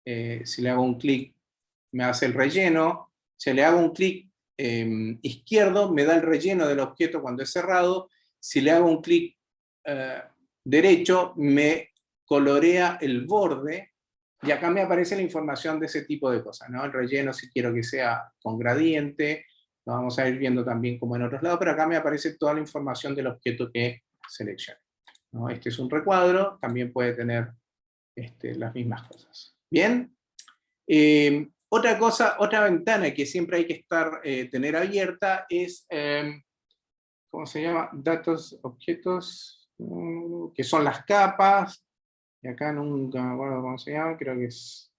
[SPEAKER 5] si le hago un clic me hace el relleno, si le hago un clic izquierdo me da el relleno del objeto cuando es cerrado, si le hago un clic derecho me colorea el borde, y acá me aparece la información de ese tipo de cosas, ¿no? El relleno, si quiero que sea con gradiente, lo vamos a ir viendo también como en otros lados, pero acá me aparece toda la información del objeto que seleccioné, ¿no? Este es un recuadro, también puede tener las mismas cosas. ¿Bien? Otra cosa, otra ventana que siempre hay que tener abierta es, ¿cómo se llama? Datos, objetos, que son las capas. Y acá nunca me acuerdo cómo se llama, creo que es...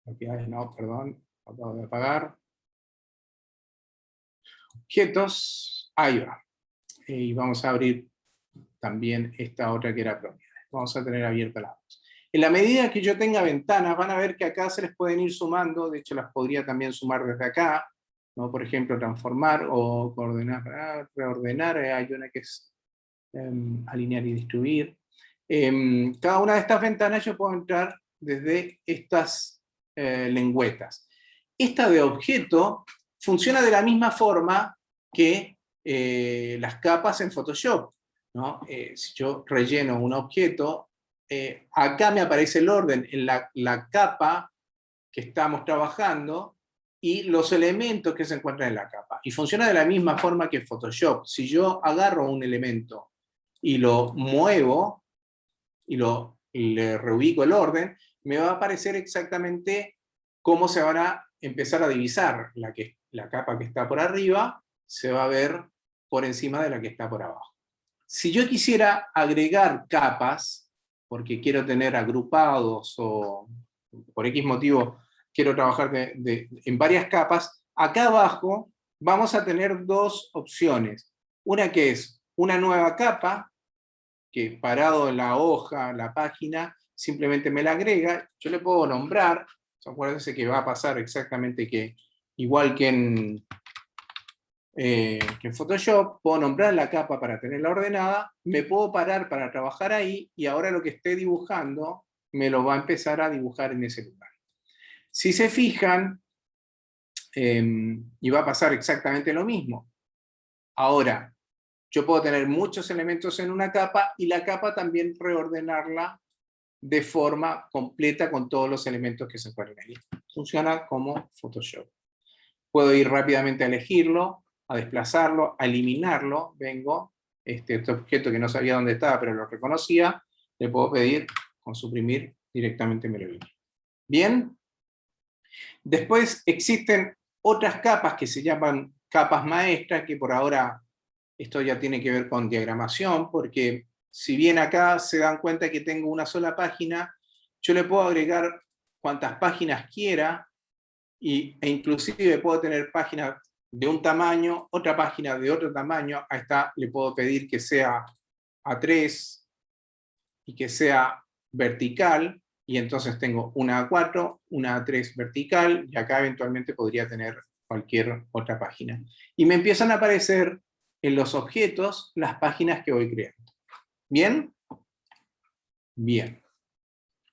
[SPEAKER 5] propiedades, no, perdón, acabo de apagar. Objetos, ahí va. Y vamos a abrir también esta otra que era propiedades. Vamos a tener abierta las dos. En la medida que yo tenga ventanas, van a ver que acá se les pueden ir sumando, de hecho las podría también sumar desde acá, ¿no? Por ejemplo, transformar o coordenar, reordenar, hay una que es alinear y distribuir. Cada una de estas ventanas yo puedo entrar desde estas lengüetas. Esta de objeto funciona de la misma forma que las capas en Photoshop, ¿no? Si yo relleno un objeto, acá me aparece el orden en la capa que estamos trabajando y los elementos que se encuentran en la capa. Y funciona de la misma forma que Photoshop. Si yo agarro un elemento y lo muevo, y le reubico el orden, me va a aparecer exactamente cómo se van a empezar a divisar. La capa que está por arriba se va a ver por encima de la que está por abajo. Si yo quisiera agregar capas, porque quiero tener agrupados o por X motivo quiero trabajar en varias capas, acá abajo vamos a tener dos opciones. Una que es una nueva capa, que parado en la hoja, la página, simplemente me la agrega, yo le puedo nombrar, acuérdense que va a pasar exactamente igual que en Photoshop, puedo nombrar la capa para tenerla ordenada, me puedo parar para trabajar ahí, y ahora lo que esté dibujando, me lo va a empezar a dibujar en ese lugar. Si se fijan, y va a pasar exactamente lo mismo. Ahora, yo puedo tener muchos elementos en una capa y la capa también reordenarla de forma completa con todos los elementos que se encuentran ahí. Funciona como Photoshop. Puedo ir rápidamente a elegirlo, a desplazarlo, a eliminarlo. Vengo, este objeto que no sabía dónde estaba, pero lo reconocía, le puedo pedir con suprimir, directamente me lo elimino. Bien. Después existen otras capas que se llaman capas maestras, que por ahora esto ya tiene que ver con diagramación, porque si bien acá se dan cuenta que tengo una sola página, yo le puedo agregar cuantas páginas quiera, e inclusive puedo tener páginas de un tamaño, otra página de otro tamaño. Ahí está, le puedo pedir que sea A3 y que sea vertical, y entonces tengo una A4, una A3 vertical, y acá eventualmente podría tener cualquier otra página. Y me empiezan a aparecer en los objetos las páginas que voy creando. ¿Bien? Bien.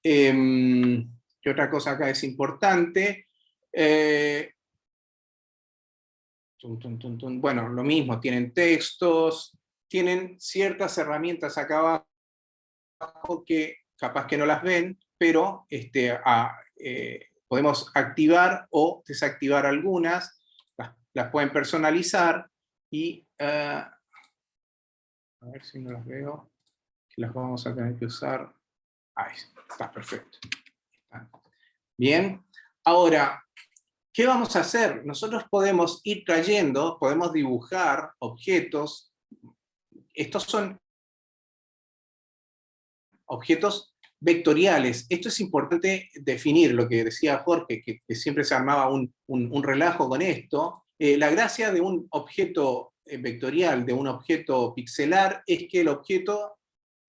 [SPEAKER 5] ¿Qué otra cosa acá es importante? Bueno, lo mismo, tienen textos, tienen ciertas herramientas acá abajo que capaz que no las ven, pero podemos activar o desactivar algunas, las pueden personalizar y a ver si no las veo, que las vamos a tener que usar. Ahí está, perfecto. Bien, ahora, ¿qué vamos a hacer? Nosotros podemos ir trayendo, podemos dibujar objetos. Estos son objetos vectoriales. Esto es importante definir, lo que decía Jorge, que siempre se armaba un relajo con esto. La gracia de un objeto vectorial, de un objeto pixelar, es que el objeto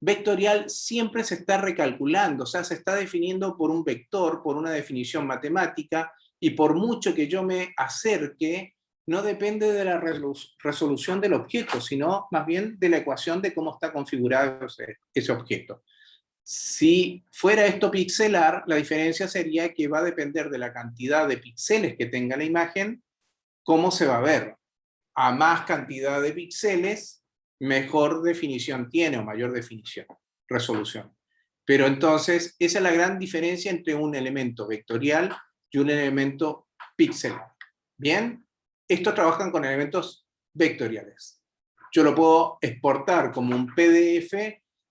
[SPEAKER 5] vectorial siempre se está recalculando, o sea, se está definiendo por un vector, por una definición matemática, y por mucho que yo me acerque, no depende de la resolución del objeto, sino más bien de la ecuación de cómo está configurado ese objeto. Si fuera esto pixelar, la diferencia sería que va a depender de la cantidad de píxeles que tenga la imagen, cómo se va a ver. A más cantidad de píxeles, mejor definición tiene, o mayor definición, resolución. Pero entonces, esa es la gran diferencia entre un elemento vectorial y un elemento pixelar. ¿Bien? Estos trabajan con elementos vectoriales. Yo lo puedo exportar como un PDF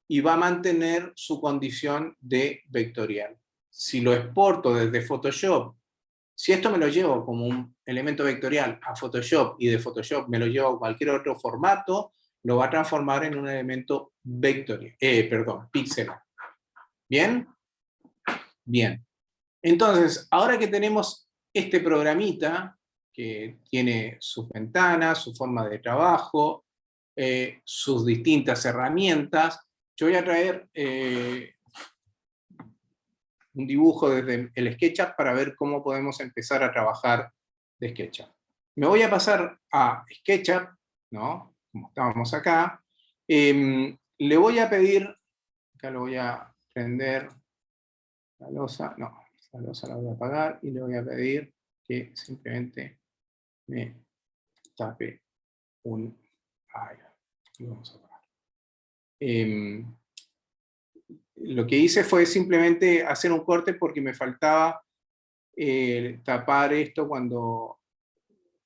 [SPEAKER 5] y va a mantener su condición de vectorial. Si lo exporto desde Photoshop, si esto me lo llevo como un elemento vectorial a Photoshop y de Photoshop me lo llevo a cualquier otro formato, lo va a transformar en un elemento vectorial, pixelar. ¿Bien? Bien. Entonces, ahora que tenemos este programita, que tiene sus ventanas, su forma de trabajo, sus distintas herramientas, yo voy a traer un dibujo desde el SketchUp para ver cómo podemos empezar a trabajar de SketchUp. Me voy a pasar a SketchUp, ¿no? Como estábamos acá. Le voy a pedir, acá lo voy a prender, la losa, no, la losa la voy a apagar y le voy a pedir que simplemente me tape un... Ahí, lo vamos a apagar. Lo que hice fue simplemente hacer un corte porque me faltaba tapar esto cuando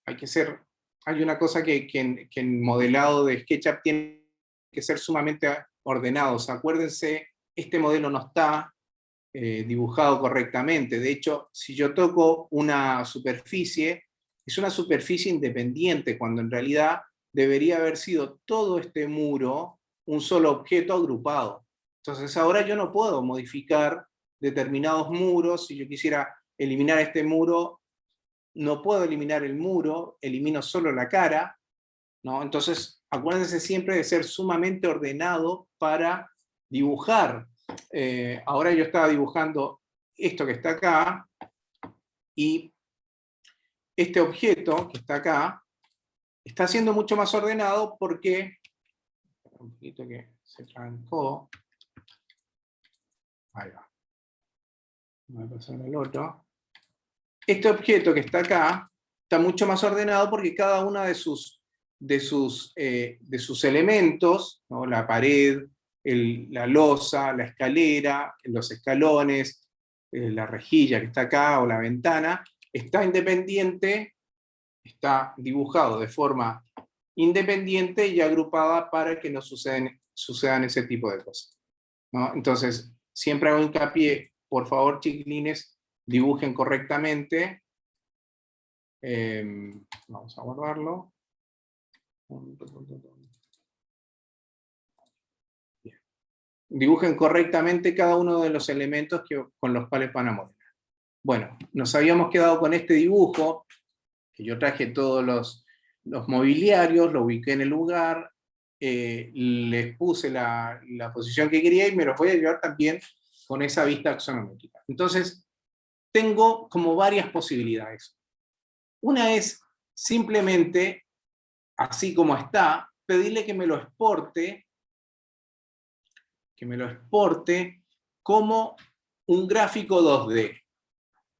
[SPEAKER 5] hay que ser... Hay una cosa que en modelado de SketchUp tiene que ser sumamente ordenados. Acuérdense, este modelo no está dibujado correctamente. De hecho, si yo toco una superficie, es una superficie independiente, cuando en realidad debería haber sido todo este muro un solo objeto agrupado. Entonces ahora yo no puedo modificar determinados muros. Si yo quisiera eliminar este muro, no puedo eliminar el muro, elimino solo la cara, ¿no? Entonces acuérdense siempre de ser sumamente ordenado para dibujar. Ahora yo estaba dibujando esto que está acá, y este objeto que está acá está siendo mucho más ordenado porque, un poquito que se trancó, ahí va, voy a pasar al otro. Este objeto que está acá está mucho más ordenado porque cada una de sus elementos, ¿no? La pared, la losa, la escalera, los escalones, la rejilla que está acá o la ventana, está independiente, está dibujado de forma independiente y agrupada para que no sucedan ese tipo de cosas, ¿no? Entonces, siempre hago hincapié, por favor, chiquilines, dibujen correctamente. Vamos a guardarlo. Bien. Dibujen correctamente cada uno de los elementos con los cuales van a modelar. Bueno, nos habíamos quedado con este dibujo, que yo traje todos los mobiliarios, lo ubiqué en el lugar, les puse la posición que quería y me los voy a llevar también con esa vista axonométrica. Entonces, tengo como varias posibilidades. Una es simplemente, así como está, pedirle que me lo exporte como un gráfico 2D.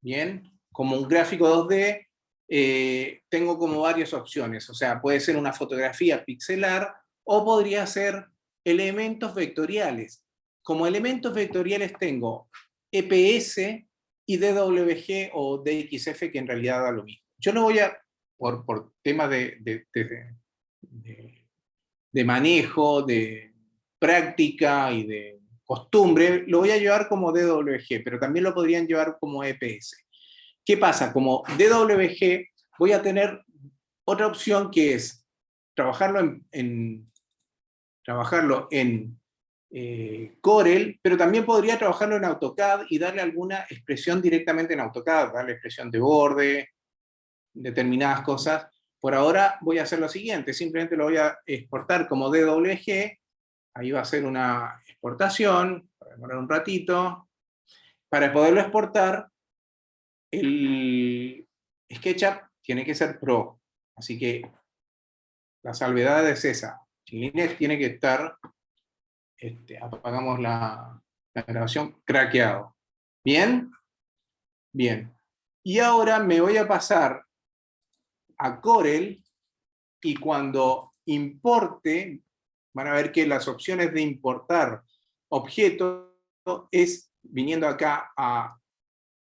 [SPEAKER 5] Bien, como un gráfico 2D, tengo como varias opciones. O sea, puede ser una fotografía pixelar o podría ser elementos vectoriales. Como elementos vectoriales tengo EPS y DWG o DXF, que en realidad da lo mismo. Yo no voy a, por temas de manejo, de práctica y de costumbre, lo voy a llevar como DWG, pero también lo podrían llevar como EPS. ¿Qué pasa? Como DWG voy a tener otra opción que es trabajarlo en Corel, pero también podría trabajarlo en AutoCAD y darle alguna expresión directamente en AutoCAD, darle expresión de borde, determinadas cosas. Por ahora voy a hacer lo siguiente, simplemente lo voy a exportar como DWG, ahí va a ser una exportación, va a demorar un ratito. Para poderlo exportar, el SketchUp tiene que ser Pro, así que la salvedad es esa. Chiquilines, tiene que estar, apagamos la grabación, craqueado. ¿Bien? Bien. Y ahora me voy a pasar a Corel, y cuando importe, van a ver que las opciones de importar objetos es viniendo acá a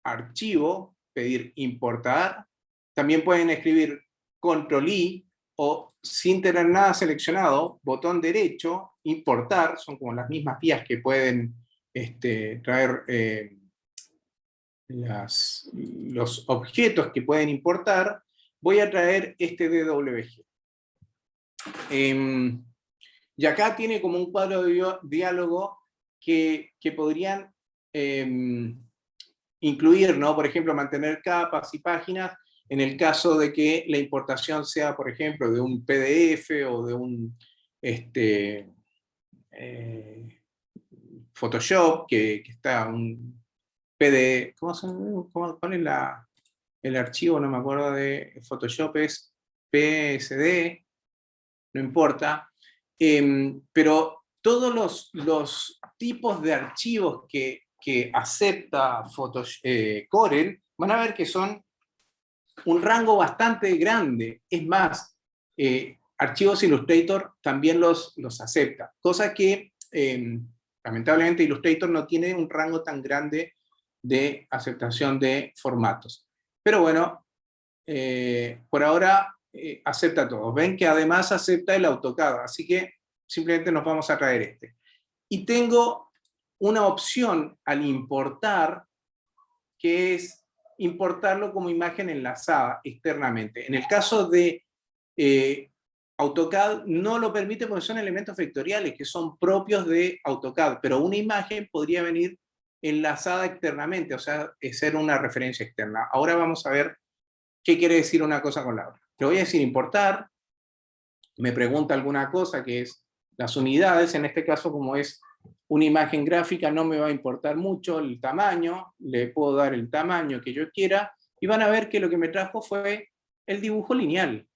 [SPEAKER 5] archivo, pedir importar. También pueden escribir Control-I o sin tener nada seleccionado, botón derecho, importar, son como las mismas vías que pueden traer los objetos que pueden importar. Voy a traer este DWG. Y acá tiene como un cuadro de diálogo que podrían incluir, ¿no? Por ejemplo, mantener capas y páginas en el caso de que la importación sea, por ejemplo, de un PDF o de un Photoshop, que está un PDF, ¿cuál es el archivo? No me acuerdo de Photoshop, es PSD, no importa. Pero todos los tipos de archivos que acepta Corel, van a ver que son un rango bastante grande. Es más, archivos Illustrator también los acepta, cosa que lamentablemente Illustrator no tiene un rango tan grande de aceptación de formatos. Pero bueno, por ahora acepta todo. Ven que además acepta el AutoCAD, así que simplemente nos vamos a traer este. Y tengo una opción al importar, que es importarlo como imagen enlazada externamente. En el caso de AutoCAD no lo permite porque son elementos vectoriales que son propios de AutoCAD, pero una imagen podría venir enlazada externamente, o sea, ser una referencia externa. Ahora vamos a ver qué quiere decir una cosa con la otra. Le voy a decir importar, me pregunta alguna cosa que es las unidades, en este caso como es una imagen gráfica no me va a importar mucho el tamaño, le puedo dar el tamaño que yo quiera, y van a ver que lo que me trajo fue el dibujo lineal.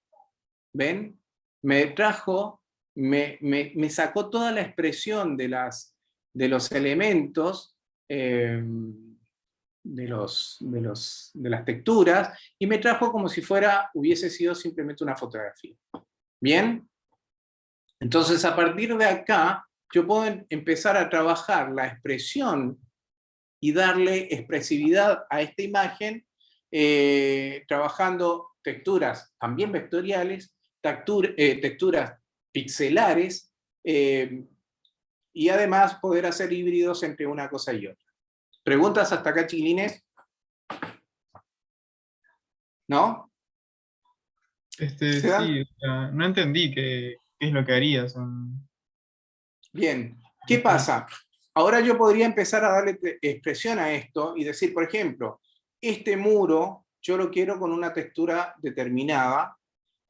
[SPEAKER 5] ¿Ven? Me trajo, me sacó toda la expresión de los elementos, de las texturas, y me trajo como si hubiese sido simplemente una fotografía. ¿Bien? Entonces, a partir de acá, yo puedo empezar a trabajar la expresión y darle expresividad a esta imagen, trabajando texturas también vectoriales, texturas pixelares, y además poder hacer híbridos entre una cosa y otra. ¿Preguntas hasta acá, chiquilines? ¿No?
[SPEAKER 12] Sí, o sea, no entendí qué es lo que harías.
[SPEAKER 5] Bien, ¿qué pasa? Ahora yo podría empezar a darle expresión a esto y decir, por ejemplo, este muro yo lo quiero con una textura determinada,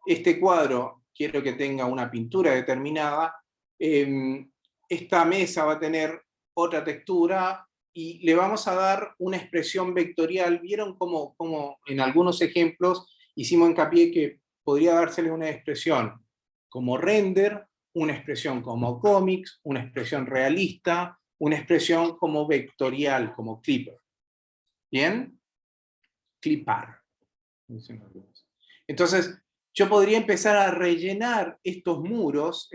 [SPEAKER 5] este cuadro quiero que tenga una pintura determinada, esta mesa va a tener otra textura, y le vamos a dar una expresión vectorial. ¿Vieron cómo en algunos ejemplos hicimos hincapié que podría dársele una expresión como render, una expresión como cómics, una expresión realista, una expresión como vectorial, como clipper? ¿Bien? Clipar. Entonces, yo podría empezar a rellenar estos muros,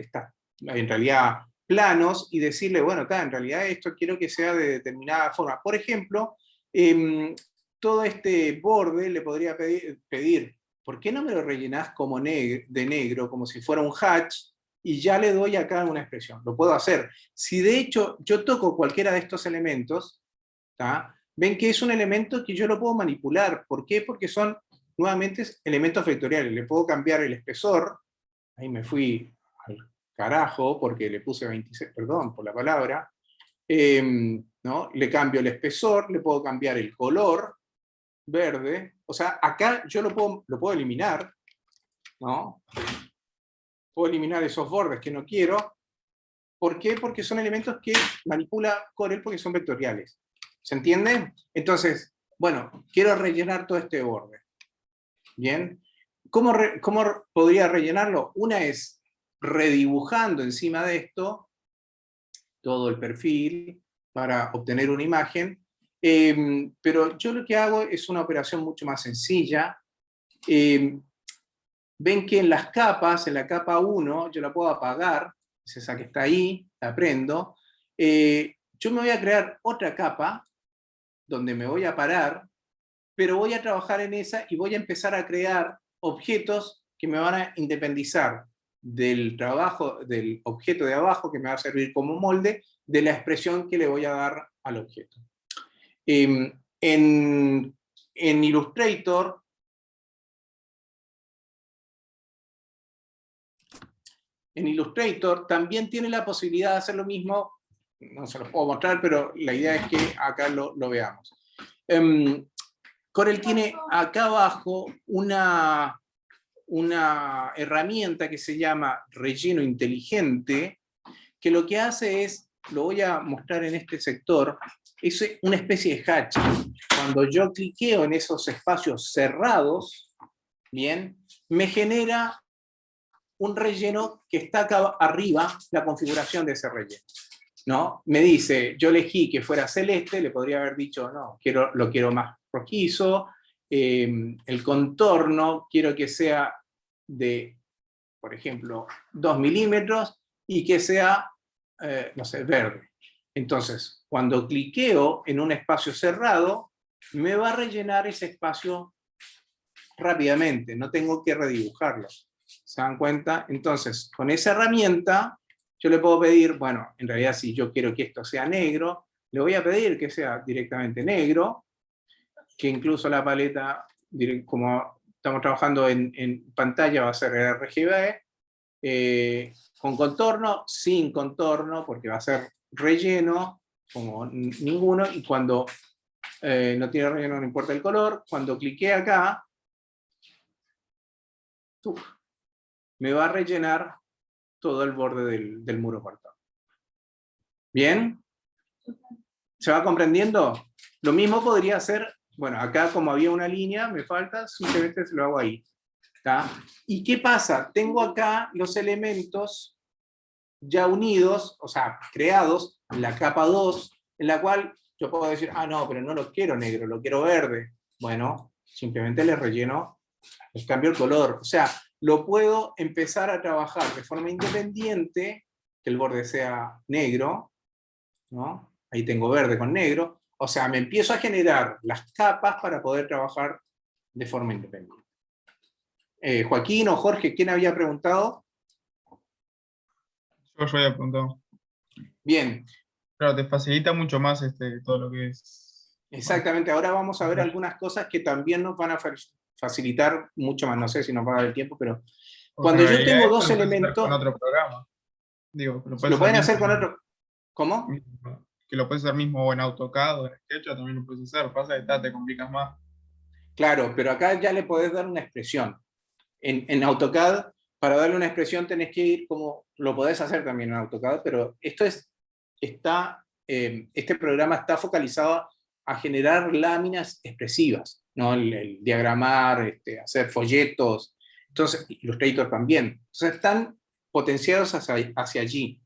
[SPEAKER 5] en realidad planos, y decirle, bueno, acá en realidad esto quiero que sea de determinada forma. Por ejemplo, todo este borde le podría pedir, ¿por qué no me lo rellenás como de negro, como si fuera un hatch? Y ya le doy acá una expresión. Lo puedo hacer. Si de hecho yo toco cualquiera de estos elementos, ¿tá? Ven que es un elemento que yo lo puedo manipular. ¿Por qué? Porque son, nuevamente, elementos vectoriales. Le puedo cambiar el espesor. Ahí me fui al carajo porque le puse 26, perdón por la palabra. ¿No? Le cambio el espesor, le puedo cambiar el color, verde. O sea, acá yo lo puedo eliminar, ¿no? Puedo eliminar esos bordes que no quiero. ¿Por qué? Porque son elementos que manipula Corel porque son vectoriales. ¿Se entiende? Entonces, bueno, quiero rellenar todo este borde. ¿Bien? ¿Cómo podría rellenarlo? Una es redibujando encima de esto todo el perfil para obtener una imagen, pero yo lo que hago es una operación mucho más sencilla. Ven que en las capas, en la capa 1, yo la puedo apagar, es esa que está ahí, la prendo. Yo me voy a crear otra capa, donde me voy a parar, pero voy a trabajar en esa y voy a empezar a crear objetos que me van a independizar del trabajo, del objeto de abajo, que me va a servir como molde, de la expresión que le voy a dar al objeto. En Illustrator, también tiene la posibilidad de hacer lo mismo. No se los puedo mostrar, pero la idea es que acá lo veamos. Corel tiene acá abajo una herramienta que se llama relleno inteligente, que lo que hace es, lo voy a mostrar en este sector, es una especie de hatch. Cuando yo cliqueo en esos espacios cerrados, bien, me genera un relleno que está acá arriba, la configuración de ese relleno, ¿no? Me dice, yo elegí que fuera celeste, le podría haber dicho, no, lo quiero más rojizo. El contorno quiero que sea de, por ejemplo, 2 milímetros, y que sea, no sé, verde. Entonces, cuando cliqueo en un espacio cerrado, me va a rellenar ese espacio rápidamente, no tengo que redibujarlo. ¿Se dan cuenta? Entonces, con esa herramienta, yo le puedo pedir, bueno, en realidad si yo quiero que esto sea negro, le voy a pedir que sea directamente negro, que incluso la paleta, como estamos trabajando en pantalla, va a ser RGB, con contorno, sin contorno, porque va a ser relleno, como ninguno, y cuando no tiene relleno no importa el color. Cuando cliqué acá, me va a rellenar todo el borde del muro cortado. ¿Bien? ¿Se va comprendiendo? Lo mismo podría hacer, bueno, acá como había una línea, me falta, simplemente lo hago ahí. ¿Tá? ¿Y qué pasa? Tengo acá los elementos ya unidos, o sea, creados, en la capa 2, en la cual yo puedo decir, ah, no, pero no lo quiero negro, lo quiero verde. Bueno, simplemente le relleno, les cambio el color. O sea, lo puedo empezar a trabajar de forma independiente, que el borde sea negro, ¿no? Ahí tengo verde con negro. O sea, me empiezo a generar las capas para poder trabajar de forma independiente. Joaquín o Jorge, ¿quién había preguntado?
[SPEAKER 12] Yo había preguntado.
[SPEAKER 5] Bien.
[SPEAKER 12] Claro, te facilita mucho más todo lo que es.
[SPEAKER 5] Exactamente, ahora vamos a ver algunas cosas que también nos van a facilitar mucho más. No sé si nos va a dar el tiempo, pero cuando yo tengo dos elementos...
[SPEAKER 12] Con otro programa. Digo,
[SPEAKER 5] lo pueden hacer con otro... ¿Cómo?
[SPEAKER 12] Que lo puedes hacer mismo en AutoCAD o en SketchUp, también lo puedes hacer. Pasa que te complicas más.
[SPEAKER 5] Claro, pero acá ya le podés dar una expresión. en AutoCAD, para darle una expresión tenés que ir como, lo podés hacer también en AutoCAD, pero este programa está focalizado a generar láminas expresivas, ¿no? El diagramar, hacer folletos, entonces Illustrator también. Entonces están potenciados hacia allí.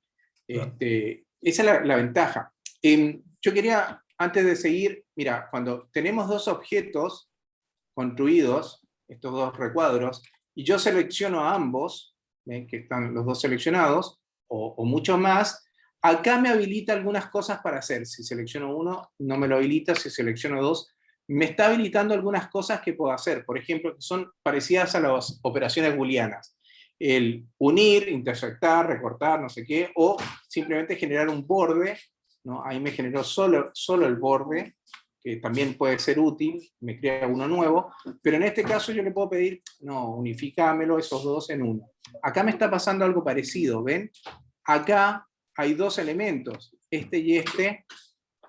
[SPEAKER 5] Esa es la ventaja. Yo quería, antes de seguir, mira, cuando tenemos dos objetos construidos, estos dos recuadros, y yo selecciono a ambos, ¿ven? Que están los dos seleccionados, o mucho más, acá me habilita algunas cosas para hacer. Si selecciono uno, no me lo habilita. Si selecciono dos, me está habilitando algunas cosas que puedo hacer. Por ejemplo, que son parecidas a las operaciones booleanas. El unir, intersectar, recortar, no sé qué, o simplemente generar un borde, ¿no? Ahí me generó solo el borde, que también puede ser útil, me crea uno nuevo, pero en este caso yo le puedo pedir, no, unifícamelo esos dos en uno. Acá me está pasando algo parecido, ¿ven? Acá hay dos elementos, este y este.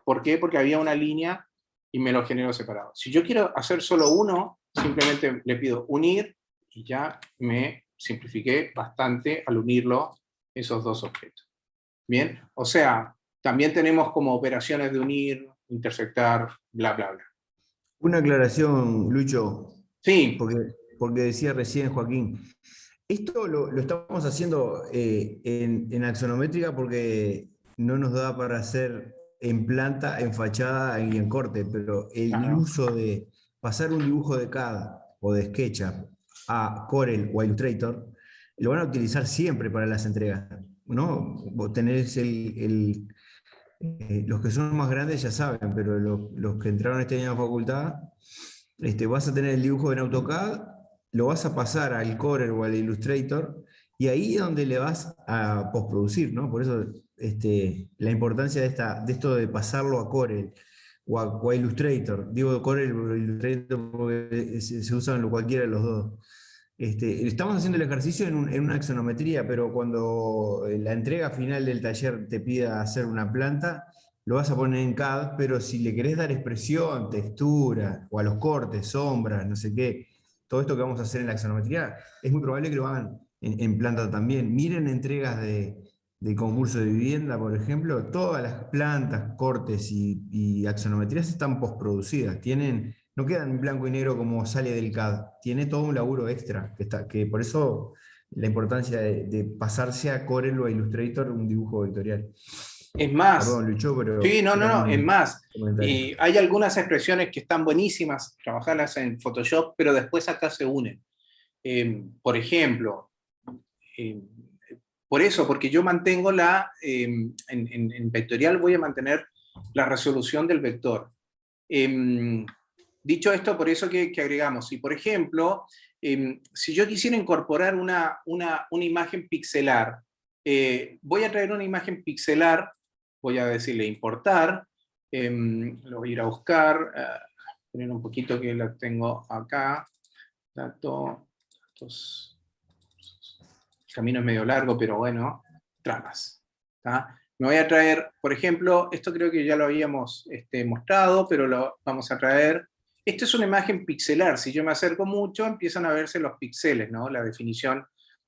[SPEAKER 5] ¿Por qué? Porque había una línea y me lo generó separado. Si yo quiero hacer solo uno, simplemente le pido unir y ya me simplifiqué bastante al unirlo esos dos objetos. Bien, o sea, también tenemos como operaciones de unir, intersectar, bla, bla, bla.
[SPEAKER 2] Una aclaración, Lucho.
[SPEAKER 5] Sí.
[SPEAKER 2] Porque decía recién Joaquín, esto lo estamos haciendo en axonométrica porque no nos da para hacer en planta, en fachada y en corte, pero el uso de pasar un dibujo de CAD o de SketchUp a Corel o a Illustrator, lo van a utilizar siempre para las entregas, ¿no? Vos tenés los que son más grandes ya saben, pero los que entraron este año a facultad, vas a tener el dibujo en AutoCAD, lo vas a pasar al Corel o al Illustrator, y ahí es donde le vas a postproducir, ¿no? Por eso la importancia de esto de pasarlo a Corel o a Illustrator. Digo Corel o Illustrator porque se usan cualquiera de los dos. Estamos haciendo el ejercicio en una axonometría, pero cuando la entrega final del taller te pida hacer una planta, lo vas a poner en CAD, pero si le querés dar expresión, textura, o a los cortes, sombras, no sé qué, todo esto que vamos a hacer en la axonometría, es muy probable que lo hagan en planta también. Miren entregas de concurso de vivienda, por ejemplo, todas las plantas, cortes y axonometrías están postproducidas, no quedan en blanco y negro como sale del CAD, tiene todo un laburo extra, que por eso la importancia de pasarse a Corel o a Illustrator un dibujo vectorial.
[SPEAKER 5] Es más,
[SPEAKER 2] perdón, Lucho, pero
[SPEAKER 5] sí, no, es más,
[SPEAKER 2] comentario.
[SPEAKER 5] hay algunas expresiones que están buenísimas, trabajarlas en Photoshop, pero después acá se unen. Por ejemplo, porque yo mantengo en vectorial voy a mantener la resolución del vector. Dicho esto, por eso que agregamos, si por ejemplo, si yo quisiera incorporar una imagen pixelar, voy a traer una imagen pixelar, voy a decirle importar, lo voy a ir a buscar, poner un poquito que la tengo acá, datos, el camino es medio largo, pero bueno, tramas. Me voy a traer, por ejemplo, esto creo que ya lo habíamos mostrado, pero lo vamos a traer. Esto es una imagen pixelar, si yo me acerco mucho empiezan a verse los píxeles, ¿no? La definición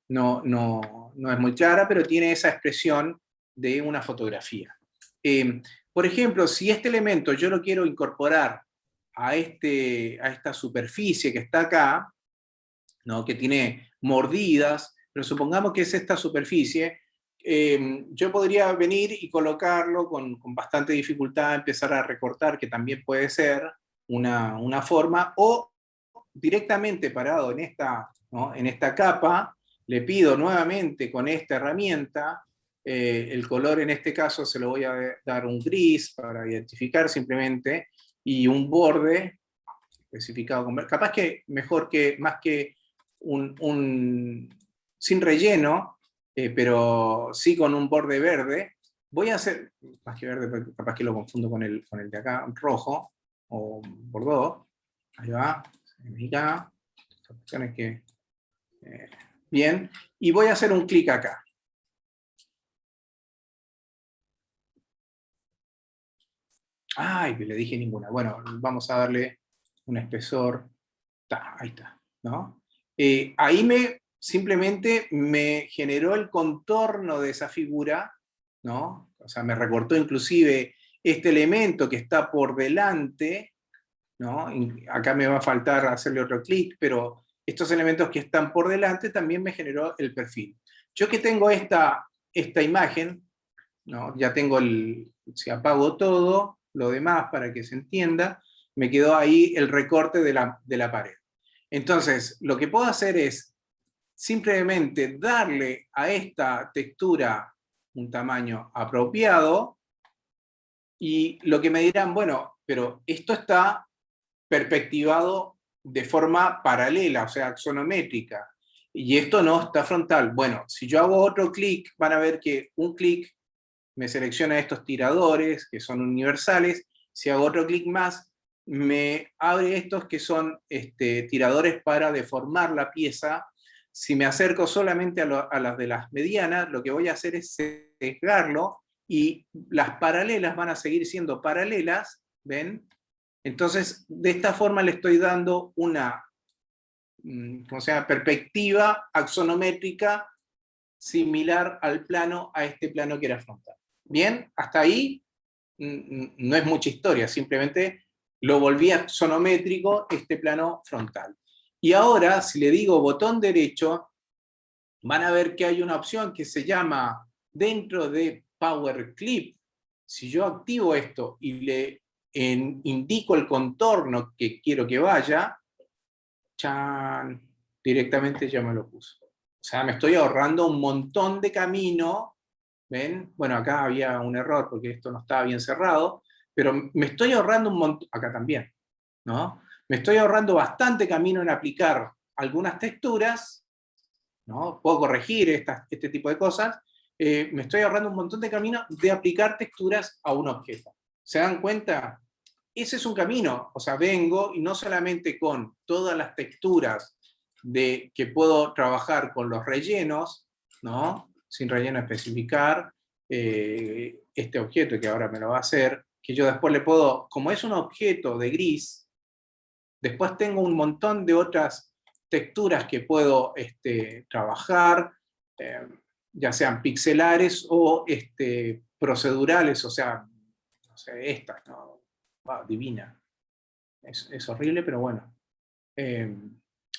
[SPEAKER 5] no es muy clara, pero tiene esa expresión de una fotografía. Por ejemplo, si este elemento yo lo quiero incorporar a esta superficie que está acá, ¿no? Que tiene mordidas, pero supongamos que es esta superficie, yo podría venir y colocarlo con bastante dificultad, empezar a recortar, que también puede ser una forma, o directamente parado en esta capa, le pido nuevamente con esta herramienta, el color en este caso se lo voy a dar un gris para identificar simplemente, y un borde especificado con, capaz que mejor que, más que sin relleno, pero sí con un borde verde, voy a hacer, más que verde, capaz que lo confundo con el de acá, rojo, o bordeaux, ahí va, acá, opciones que, bien, y voy a hacer un clic acá. Ay, le dije ninguna. Bueno, vamos a darle un espesor, ahí está, ¿no? Ahí simplemente me generó el contorno de esa figura, ¿no? O sea, me recortó inclusive este elemento que está por delante, ¿no? Acá me va a faltar hacerle otro clic, pero estos elementos que están por delante también me generó el perfil. Yo que tengo esta imagen, ¿no? Ya tengo si apago todo, lo demás para que se entienda, me quedó ahí el recorte de la pared. Entonces, lo que puedo hacer es simplemente darle a esta textura un tamaño apropiado, y lo que me dirán, bueno, pero esto está perspectivado de forma paralela, o sea, axonométrica, y esto no está frontal. Bueno, si yo hago otro clic, van a ver que un clic me selecciona estos tiradores, que son universales. Si hago otro clic más, me abre estos que son tiradores para deformar la pieza. Si me acerco solamente a las de las medianas, lo que voy a hacer es sesgarlo, y las paralelas van a seguir siendo paralelas, ¿ven? Entonces, de esta forma le estoy dando una perspectiva axonométrica similar al plano, a este plano que era frontal. Bien, hasta ahí no es mucha historia, simplemente lo volví axonométrico este plano frontal. Y ahora, si le digo botón derecho, van a ver que hay una opción que se llama, dentro de Power Clip, si yo activo esto y le indico el contorno que quiero que vaya, ¡chan!, directamente ya me lo puso. O sea, me estoy ahorrando un montón de camino, ¿ven? Bueno, acá había un error porque esto no estaba bien cerrado, pero me estoy ahorrando un montón, acá también, ¿no? Me estoy ahorrando bastante camino en aplicar algunas texturas, ¿no? Puedo corregir este tipo de cosas. Me estoy ahorrando un montón de camino de aplicar texturas a un objeto. ¿Se dan cuenta? Ese es un camino. O sea, vengo y no solamente con todas las texturas que puedo trabajar con los rellenos, ¿no? Sin relleno especificar, este objeto que ahora me lo va a hacer, que yo después le puedo, como es un objeto de gris, después tengo un montón de otras texturas que puedo trabajar, ya sean pixelares o procedurales, o sea, no sé, estas, ¿no? Wow, divina. Es horrible, pero bueno.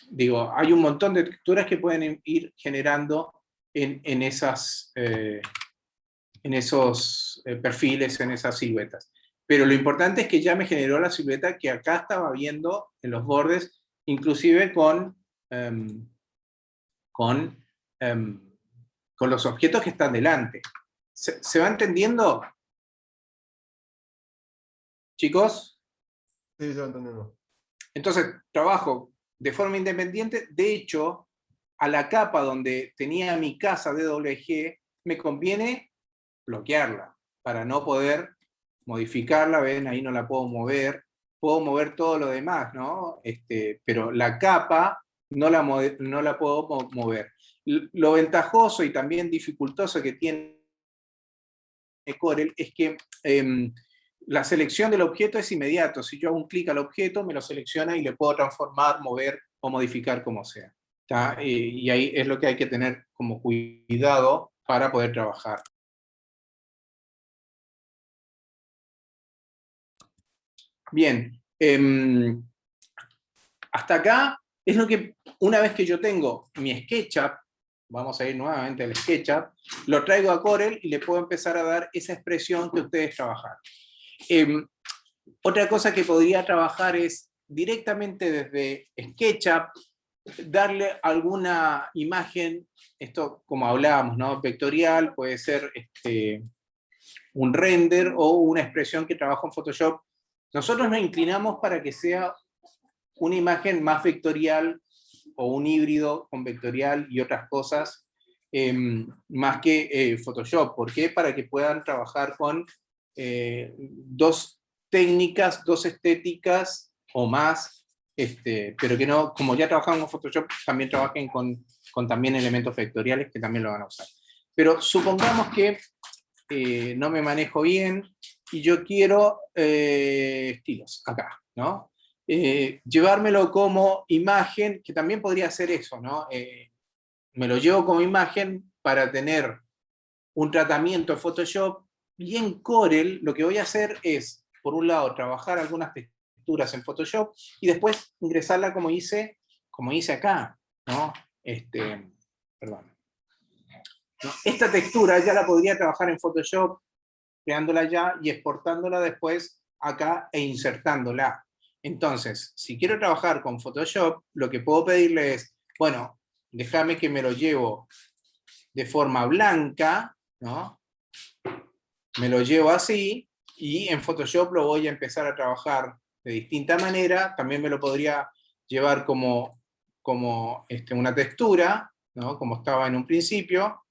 [SPEAKER 5] Digo, hay un montón de texturas que pueden ir generando en esos perfiles, en esas siluetas. Pero lo importante es que ya me generó la silueta que acá estaba viendo en los bordes, inclusive con los objetos que están delante. ¿Se va entendiendo? ¿Chicos?
[SPEAKER 13] Sí, se va entendiendo.
[SPEAKER 5] Entonces, trabajo de forma independiente. De hecho, a la capa donde tenía mi casa DWG, me conviene bloquearla, para no poder modificarla. Ven, ahí no la puedo mover. Puedo mover todo lo demás, ¿no? Pero la capa no la puedo mover. Lo ventajoso y también dificultoso que tiene Corel es que la selección del objeto es inmediato. Si yo hago un clic al objeto, me lo selecciona y le puedo transformar, mover o modificar como sea. ¿Está? Y ahí es lo que hay que tener como cuidado para poder trabajar. Bien. Hasta acá es lo que, una vez que yo tengo mi SketchUp, vamos a ir nuevamente al SketchUp, lo traigo a Corel y le puedo empezar a dar esa expresión que ustedes trabajaron. Otra cosa que podría trabajar es directamente desde SketchUp, darle alguna imagen, esto como hablábamos, ¿no? Vectorial, puede ser un render o una expresión que trabajo en Photoshop. Nosotros nos inclinamos para que sea una imagen más vectorial o un híbrido con vectorial y otras cosas, más que Photoshop. ¿Por qué? Para que puedan trabajar con dos técnicas, dos estéticas o más, pero que no, como ya trabajan con Photoshop, también trabajen con también elementos vectoriales que también lo van a usar. Pero supongamos que no me manejo bien y yo quiero estilos acá, ¿no? llevármelo como imagen, que también podría ser eso, ¿no? Me lo llevo como imagen para tener un tratamiento en Photoshop, y en Corel lo que voy a hacer es, por un lado, trabajar algunas texturas en Photoshop y después ingresarla como hice acá, ¿no? Perdón. ¿No? Esta textura ya la podría trabajar en Photoshop, creándola ya y exportándola después acá e insertándola. Entonces, si quiero trabajar con Photoshop, lo que puedo pedirle es, bueno, déjame que me lo llevo de forma blanca, ¿no? Me lo llevo así, y en Photoshop lo voy a empezar a trabajar de distinta manera. También me lo podría llevar como una textura, ¿no? Como estaba en un principio.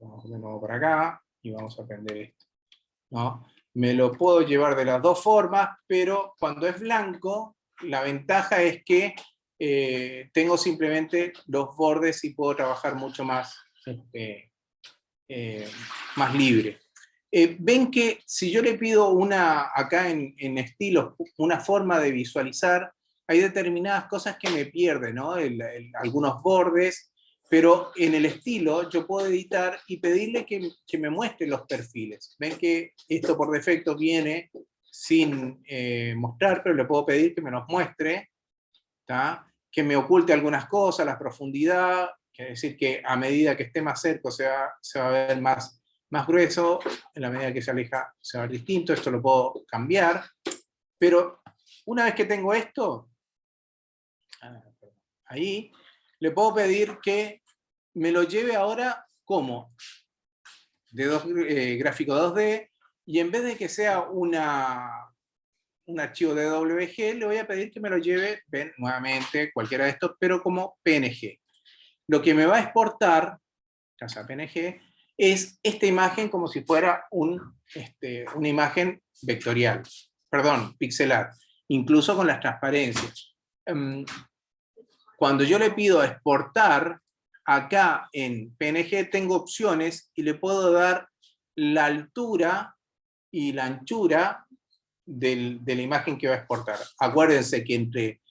[SPEAKER 5] Vamos de nuevo para acá, y vamos a aprender esto, ¿no? Me lo puedo llevar de las dos formas, pero cuando es blanco, la ventaja es que tengo simplemente los bordes y puedo trabajar mucho más, más libre. Ven que si yo le pido acá en estilos, una forma de visualizar, hay determinadas cosas que me pierden, ¿no? Algunos bordes, pero en el estilo yo puedo editar y pedirle que me muestre los perfiles. Ven que esto por defecto viene sin mostrar, pero le puedo pedir que me los muestre, ¿tá? Que me oculte algunas cosas, la profundidad, quiere decir que a medida que esté más cerca se va a ver más grueso, en la medida que se aleja se va a ver distinto. Esto lo puedo cambiar, pero una vez que tengo esto, ahí, le puedo pedir que me lo lleve ahora como de gráfico 2D, y en vez de que sea un archivo de WG, le voy a pedir que me lo lleve, ven, nuevamente, cualquiera de estos, pero como PNG. Lo que me va a exportar, casa PNG, es esta imagen como si fuera una imagen vectorial, perdón, pixelar, incluso con las transparencias. Cuando yo le pido exportar, acá en PNG tengo opciones y le puedo dar la altura y la anchura de la imagen que va a exportar. Acuérdense que entre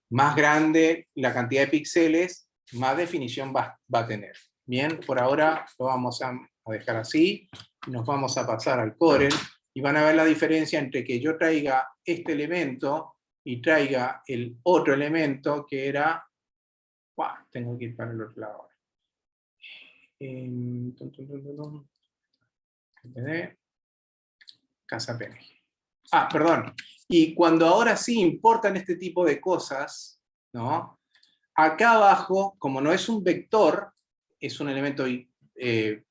[SPEAKER 5] más grande la cantidad de píxeles, más definición va a tener. Bien, por ahora lo vamos a dejar así, y nos vamos a pasar al Corel, y van a ver la diferencia entre que yo traiga este elemento y traiga el otro elemento que era... tengo que ir para el otro lado ahora. Casa PNG. Perdón. Y cuando ahora sí importan este tipo de cosas, ¿no? Acá abajo, como no es un vector, es un elemento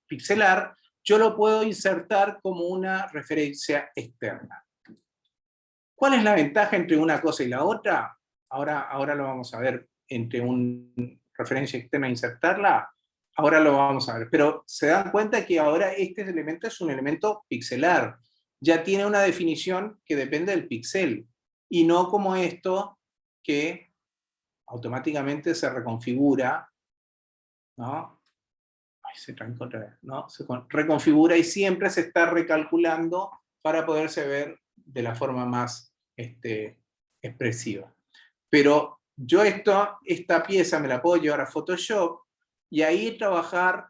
[SPEAKER 5] pixelar, yo lo puedo insertar como una referencia externa. ¿Cuál es la ventaja entre una cosa y la otra? Ahora lo vamos a ver, entre una referencia externa e insertarla. Ahora lo vamos a ver, pero se dan cuenta que ahora este elemento es un elemento pixelar. Ya tiene una definición que depende del píxel, y no como esto que automáticamente se reconfigura, ¿no? Se trancó otra vez, ¿no? Se reconfigura y siempre se está recalculando para poderse ver de la forma más expresiva. Pero yo esta pieza me la puedo llevar a Photoshop y ahí trabajar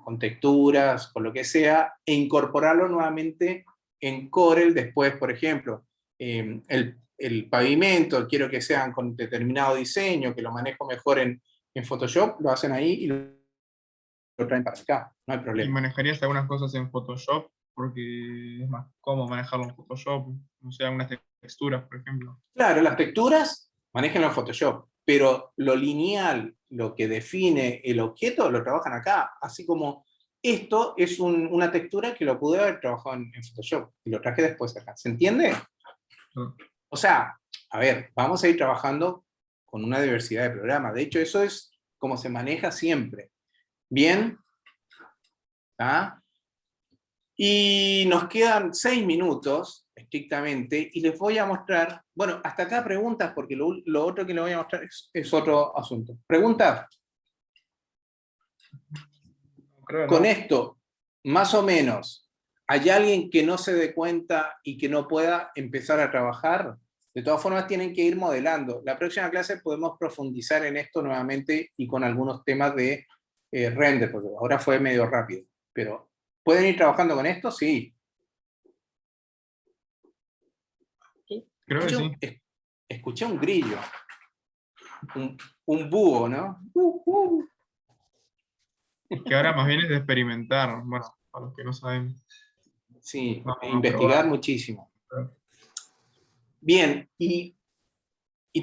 [SPEAKER 5] con texturas, con lo que sea, e incorporarlo nuevamente en Corel después, por ejemplo. El pavimento, quiero que sean con determinado diseño, que lo manejo mejor en Photoshop, lo hacen ahí y lo traen para acá, no hay
[SPEAKER 12] ¿Y
[SPEAKER 5] problema.
[SPEAKER 12] manejarías algunas cosas en Photoshop? Porque es más cómodo manejarlo en Photoshop, no sé, algunas texturas, por ejemplo.
[SPEAKER 5] Claro, las texturas, manéjenlo en Photoshop, pero lo lineal, lo que define el objeto, lo trabajan acá, así como esto es una textura que lo pude haber trabajado en Photoshop, y lo traje después acá, ¿se entiende? O sea, a ver, vamos a ir trabajando con una diversidad de programas, de hecho eso es como se maneja siempre. Bien, ¿ah? Y nos quedan 6 minutos, estrictamente, y les voy a mostrar, bueno, hasta acá preguntas, porque lo otro que les voy a mostrar es otro asunto. ¿Preguntas?
[SPEAKER 12] Creo,
[SPEAKER 5] Con
[SPEAKER 12] ¿no?
[SPEAKER 5] esto, más o menos, ¿Hay alguien que no se dé cuenta y que no pueda empezar a trabajar? De todas formas, tienen que ir modelando. La próxima clase podemos profundizar en esto nuevamente y con algunos temas de render, porque ahora fue medio rápido. Pero, ¿pueden ir trabajando con esto? Sí.
[SPEAKER 12] Creo que sí.
[SPEAKER 5] Escuché un grillo. Un búho, ¿no?
[SPEAKER 12] Que ahora más bien es de experimentar, bueno, para los que no saben.
[SPEAKER 5] Sí,
[SPEAKER 12] Vamos a
[SPEAKER 5] investigar
[SPEAKER 12] probar.
[SPEAKER 5] muchísimo. Bien, y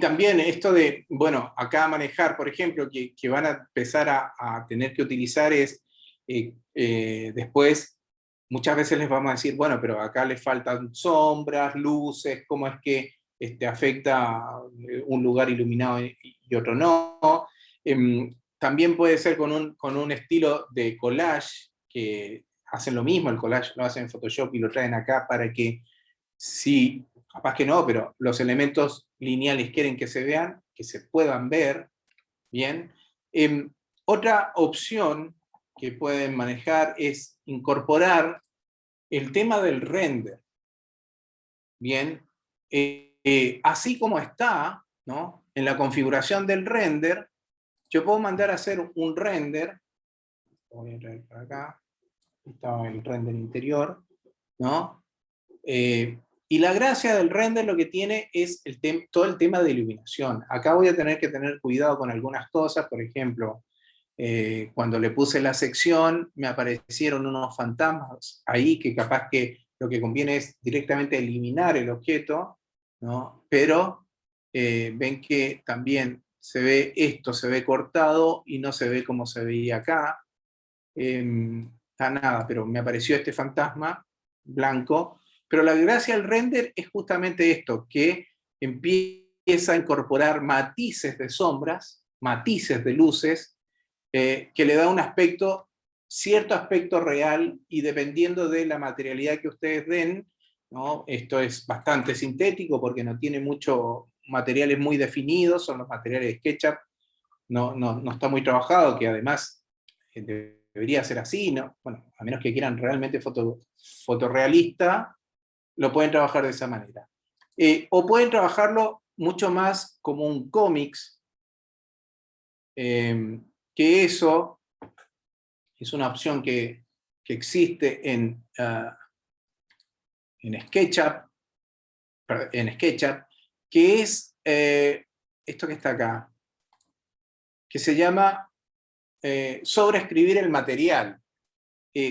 [SPEAKER 5] también esto de, bueno, acá manejar, por ejemplo, que van a empezar a tener que utilizar es, después, muchas veces les vamos a decir, bueno, pero acá les faltan sombras, luces, cómo es que afecta un lugar iluminado y otro no. También puede ser con un estilo de collage, que hacen lo mismo, el collage lo hacen en Photoshop y lo traen acá para que, si, capaz que no, pero los elementos lineales quieren que se vean, que se puedan ver, ¿bien? Otra opción que pueden manejar es incorporar el tema del render, ¿bien? Así como está, ¿no? En la configuración del render, yo puedo mandar a hacer un render, voy a traer para acá, está el render interior, ¿no? Y la gracia del render lo que tiene es todo el tema de iluminación. Acá voy a tener que tener cuidado con algunas cosas, por ejemplo, cuando le puse la sección, me aparecieron unos fantasmas ahí que capaz que lo que conviene es directamente eliminar el objeto, ¿no? Pero ven que también se ve esto, se ve cortado y no se ve como se veía acá. Está nada, pero me apareció este fantasma blanco. Pero la gracia del render es justamente esto, que empieza a incorporar matices de sombras, matices de luces, que le da un aspecto, cierto aspecto real, y dependiendo de la materialidad que ustedes den, ¿no? Esto es bastante sintético porque no tiene muchos materiales muy definidos, son los materiales de SketchUp, no está muy trabajado, que además debería ser así, ¿no? Bueno, a menos que quieran realmente fotorrealista, lo pueden trabajar de esa manera. O pueden trabajarlo mucho más como un cómics, que eso es una opción que existe en SketchUp, que es esto que está acá, que se llama sobreescribir el material.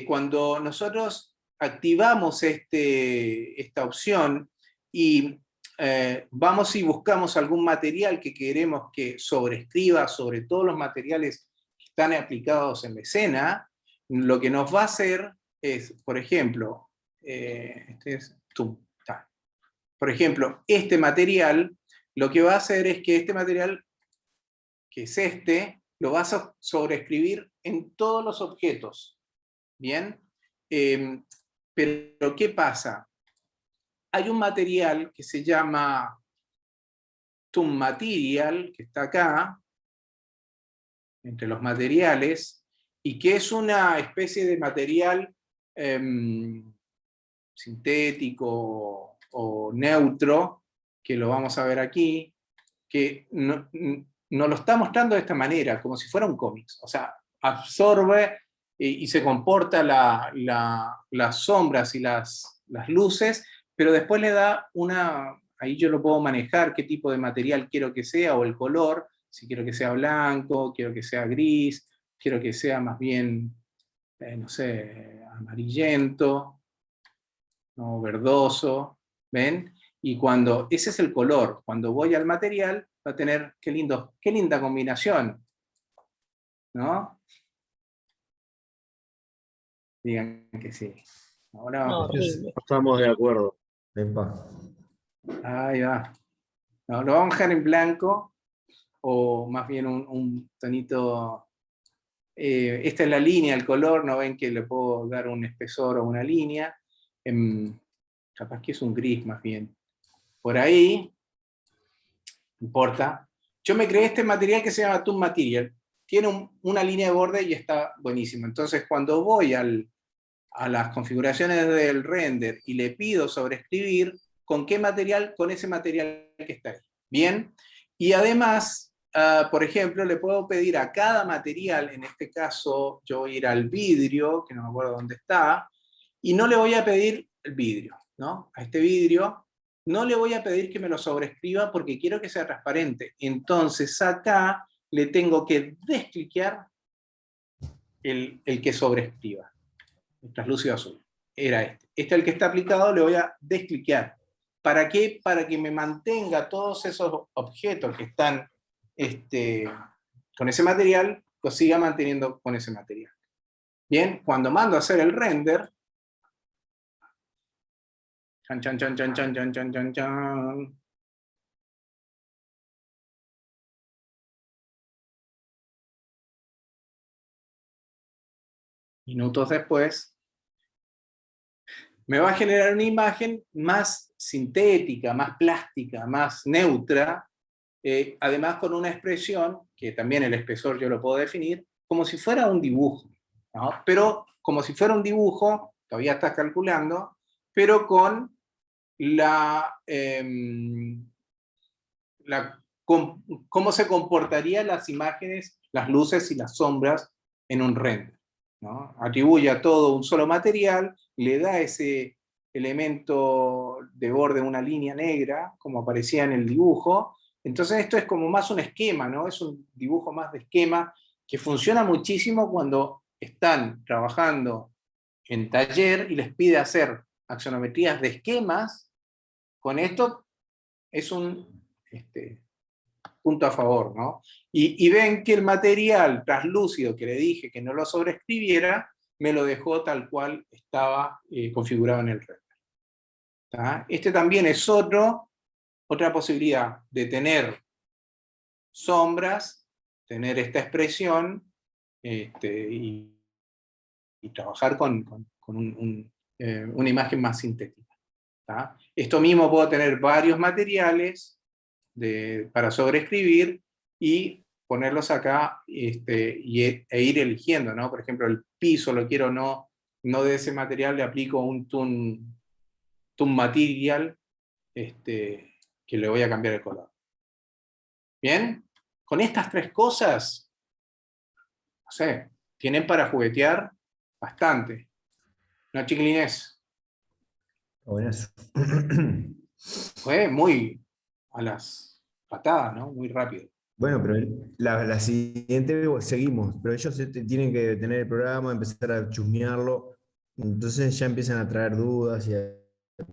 [SPEAKER 5] Cuando nosotros activamos esta opción y vamos y buscamos algún material que queremos que sobreescriba sobre todos los materiales que están aplicados en la escena, lo que nos va a hacer es, por ejemplo, por ejemplo, este material, lo que va a hacer es que este material, que es lo va a sobreescribir en todos los objetos. ¿Bien? Pero ¿qué pasa? Hay un material que se llama Toon Material, que está acá, entre los materiales, y que es una especie de material sintético o neutro, que lo vamos a ver aquí, que nos lo está mostrando de esta manera, como si fuera un cómic. O sea, absorbe y se comporta las sombras y las luces, pero después le da ahí yo lo puedo manejar, qué tipo de material quiero que sea, o el color, si quiero que sea blanco, quiero que sea gris, quiero que sea más bien, no sé, amarillento, ¿no? Verdoso, ¿ven? Y cuando ese es el color, cuando voy al material, va a tener, qué linda combinación, ¿no? Digan que sí. Ahora
[SPEAKER 10] No,
[SPEAKER 5] vamos.
[SPEAKER 10] horrible.
[SPEAKER 11] Estamos de acuerdo.
[SPEAKER 5] Ahí va. No, lo vamos a dejar en blanco, o más bien un tonito. Esta es la línea, el color, no ven que le puedo dar un espesor o una línea. Capaz que es un gris más bien. Por ahí, no importa. Yo me creé este material que se llama Toon Material. Tiene una línea de borde y está buenísimo. Entonces, cuando voy al a las configuraciones del render y le pido sobreescribir, ¿con qué material? Con ese material que está ahí. Bien, y además, por ejemplo, le puedo pedir a cada material, en este caso yo voy a ir al vidrio, que no me acuerdo dónde está, y no le voy a pedir el vidrio, ¿no? A este vidrio no le voy a pedir que me lo sobreescriba porque quiero que sea transparente. Entonces acá le tengo que descliquear el que sobreescriba. El translúcido azul. Era este. Este es el que está aplicado, le voy a descliquear. ¿Para qué? Para que me mantenga todos esos objetos que están con ese material, los siga manteniendo con ese material. Bien, cuando mando a hacer el render, chan, chan, chan, chan, chan, chan, chan, chan, chan. Minutos después, me va a generar una imagen más sintética, más plástica, más neutra, además con una expresión, que también el espesor yo lo puedo definir, como si fuera un dibujo, ¿no? Pero como si fuera un dibujo, todavía estás calculando, pero con cómo se comportarían las imágenes, las luces y las sombras en un render, ¿no? Atribuye a todo un solo material, le da ese elemento de borde, una línea negra, como aparecía en el dibujo. Entonces esto es como más un esquema, ¿no? Es un dibujo más de esquema que funciona muchísimo cuando están trabajando en taller y les pide hacer axonometrías de esquemas. Con esto es un punto a favor, ¿no? Y ven que el material translúcido que le dije que no lo sobreescribiera, me lo dejó tal cual estaba configurado en el render. ¿Tá? Este también es otra posibilidad de tener sombras, tener esta expresión, y trabajar con una imagen más sintética. ¿Tá? Esto mismo puedo tener varios materiales para sobreescribir y ponerlos acá e ir eligiendo, ¿no? Por ejemplo, el piso lo quiero no de ese material, le aplico un tune material que le voy a cambiar el color. ¿Bien? Con estas tres cosas, no sé, tienen para juguetear bastante. ¿No, chiquilines?
[SPEAKER 2] Buenazo.
[SPEAKER 5] Fue muy a las patadas, ¿no? Muy rápido.
[SPEAKER 2] Bueno, pero la siguiente seguimos, pero ellos tienen que tener el programa, empezar a chusmearlo, entonces ya empiezan a traer dudas y a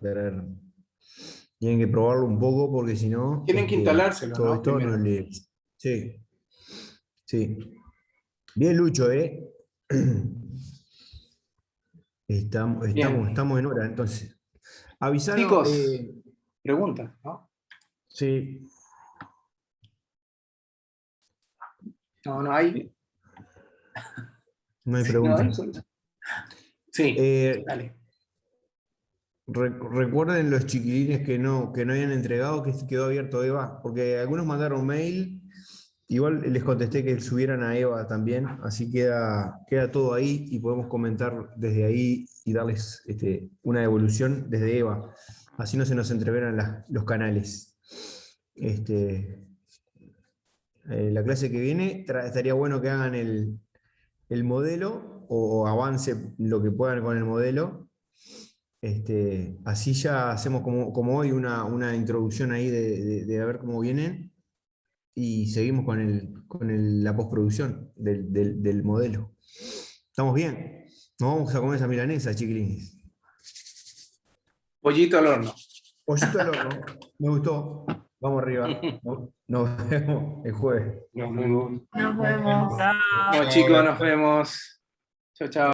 [SPEAKER 2] traer... Tienen que probarlo un poco porque si no...
[SPEAKER 5] Tienen que instalárselo,
[SPEAKER 2] todo
[SPEAKER 5] ¿no?
[SPEAKER 2] esto no le... Sí. Sí. Bien, Lucho, ¿eh? Estamos en hora, entonces. Avisanos...
[SPEAKER 5] Chicos, preguntas, ¿no?
[SPEAKER 2] Sí.
[SPEAKER 5] No hay.
[SPEAKER 2] No hay
[SPEAKER 5] Sí,
[SPEAKER 2] preguntas.
[SPEAKER 5] Sí, dale.
[SPEAKER 2] Recuerden los chiquilines que no habían entregado, que quedó abierto Eva, porque algunos mandaron mail, igual les contesté que subieran a Eva también, así queda todo ahí y podemos comentar desde ahí y darles una devolución desde Eva, así no se nos entreveran los canales. La clase que viene estaría bueno que hagan el modelo o avance lo que puedan con el modelo. Así ya hacemos como hoy una introducción ahí de a ver cómo vienen y seguimos con la postproducción del modelo. ¿Estamos bien? Nos vamos a comer esa milanesa, chiquilines.
[SPEAKER 5] Pollito al horno.
[SPEAKER 2] Pollito al horno. Me gustó. Vamos arriba. Nos vemos el jueves.
[SPEAKER 5] Nos vemos.
[SPEAKER 4] Nos vemos.
[SPEAKER 5] Bueno, chicos, nos vemos. Chao, chao.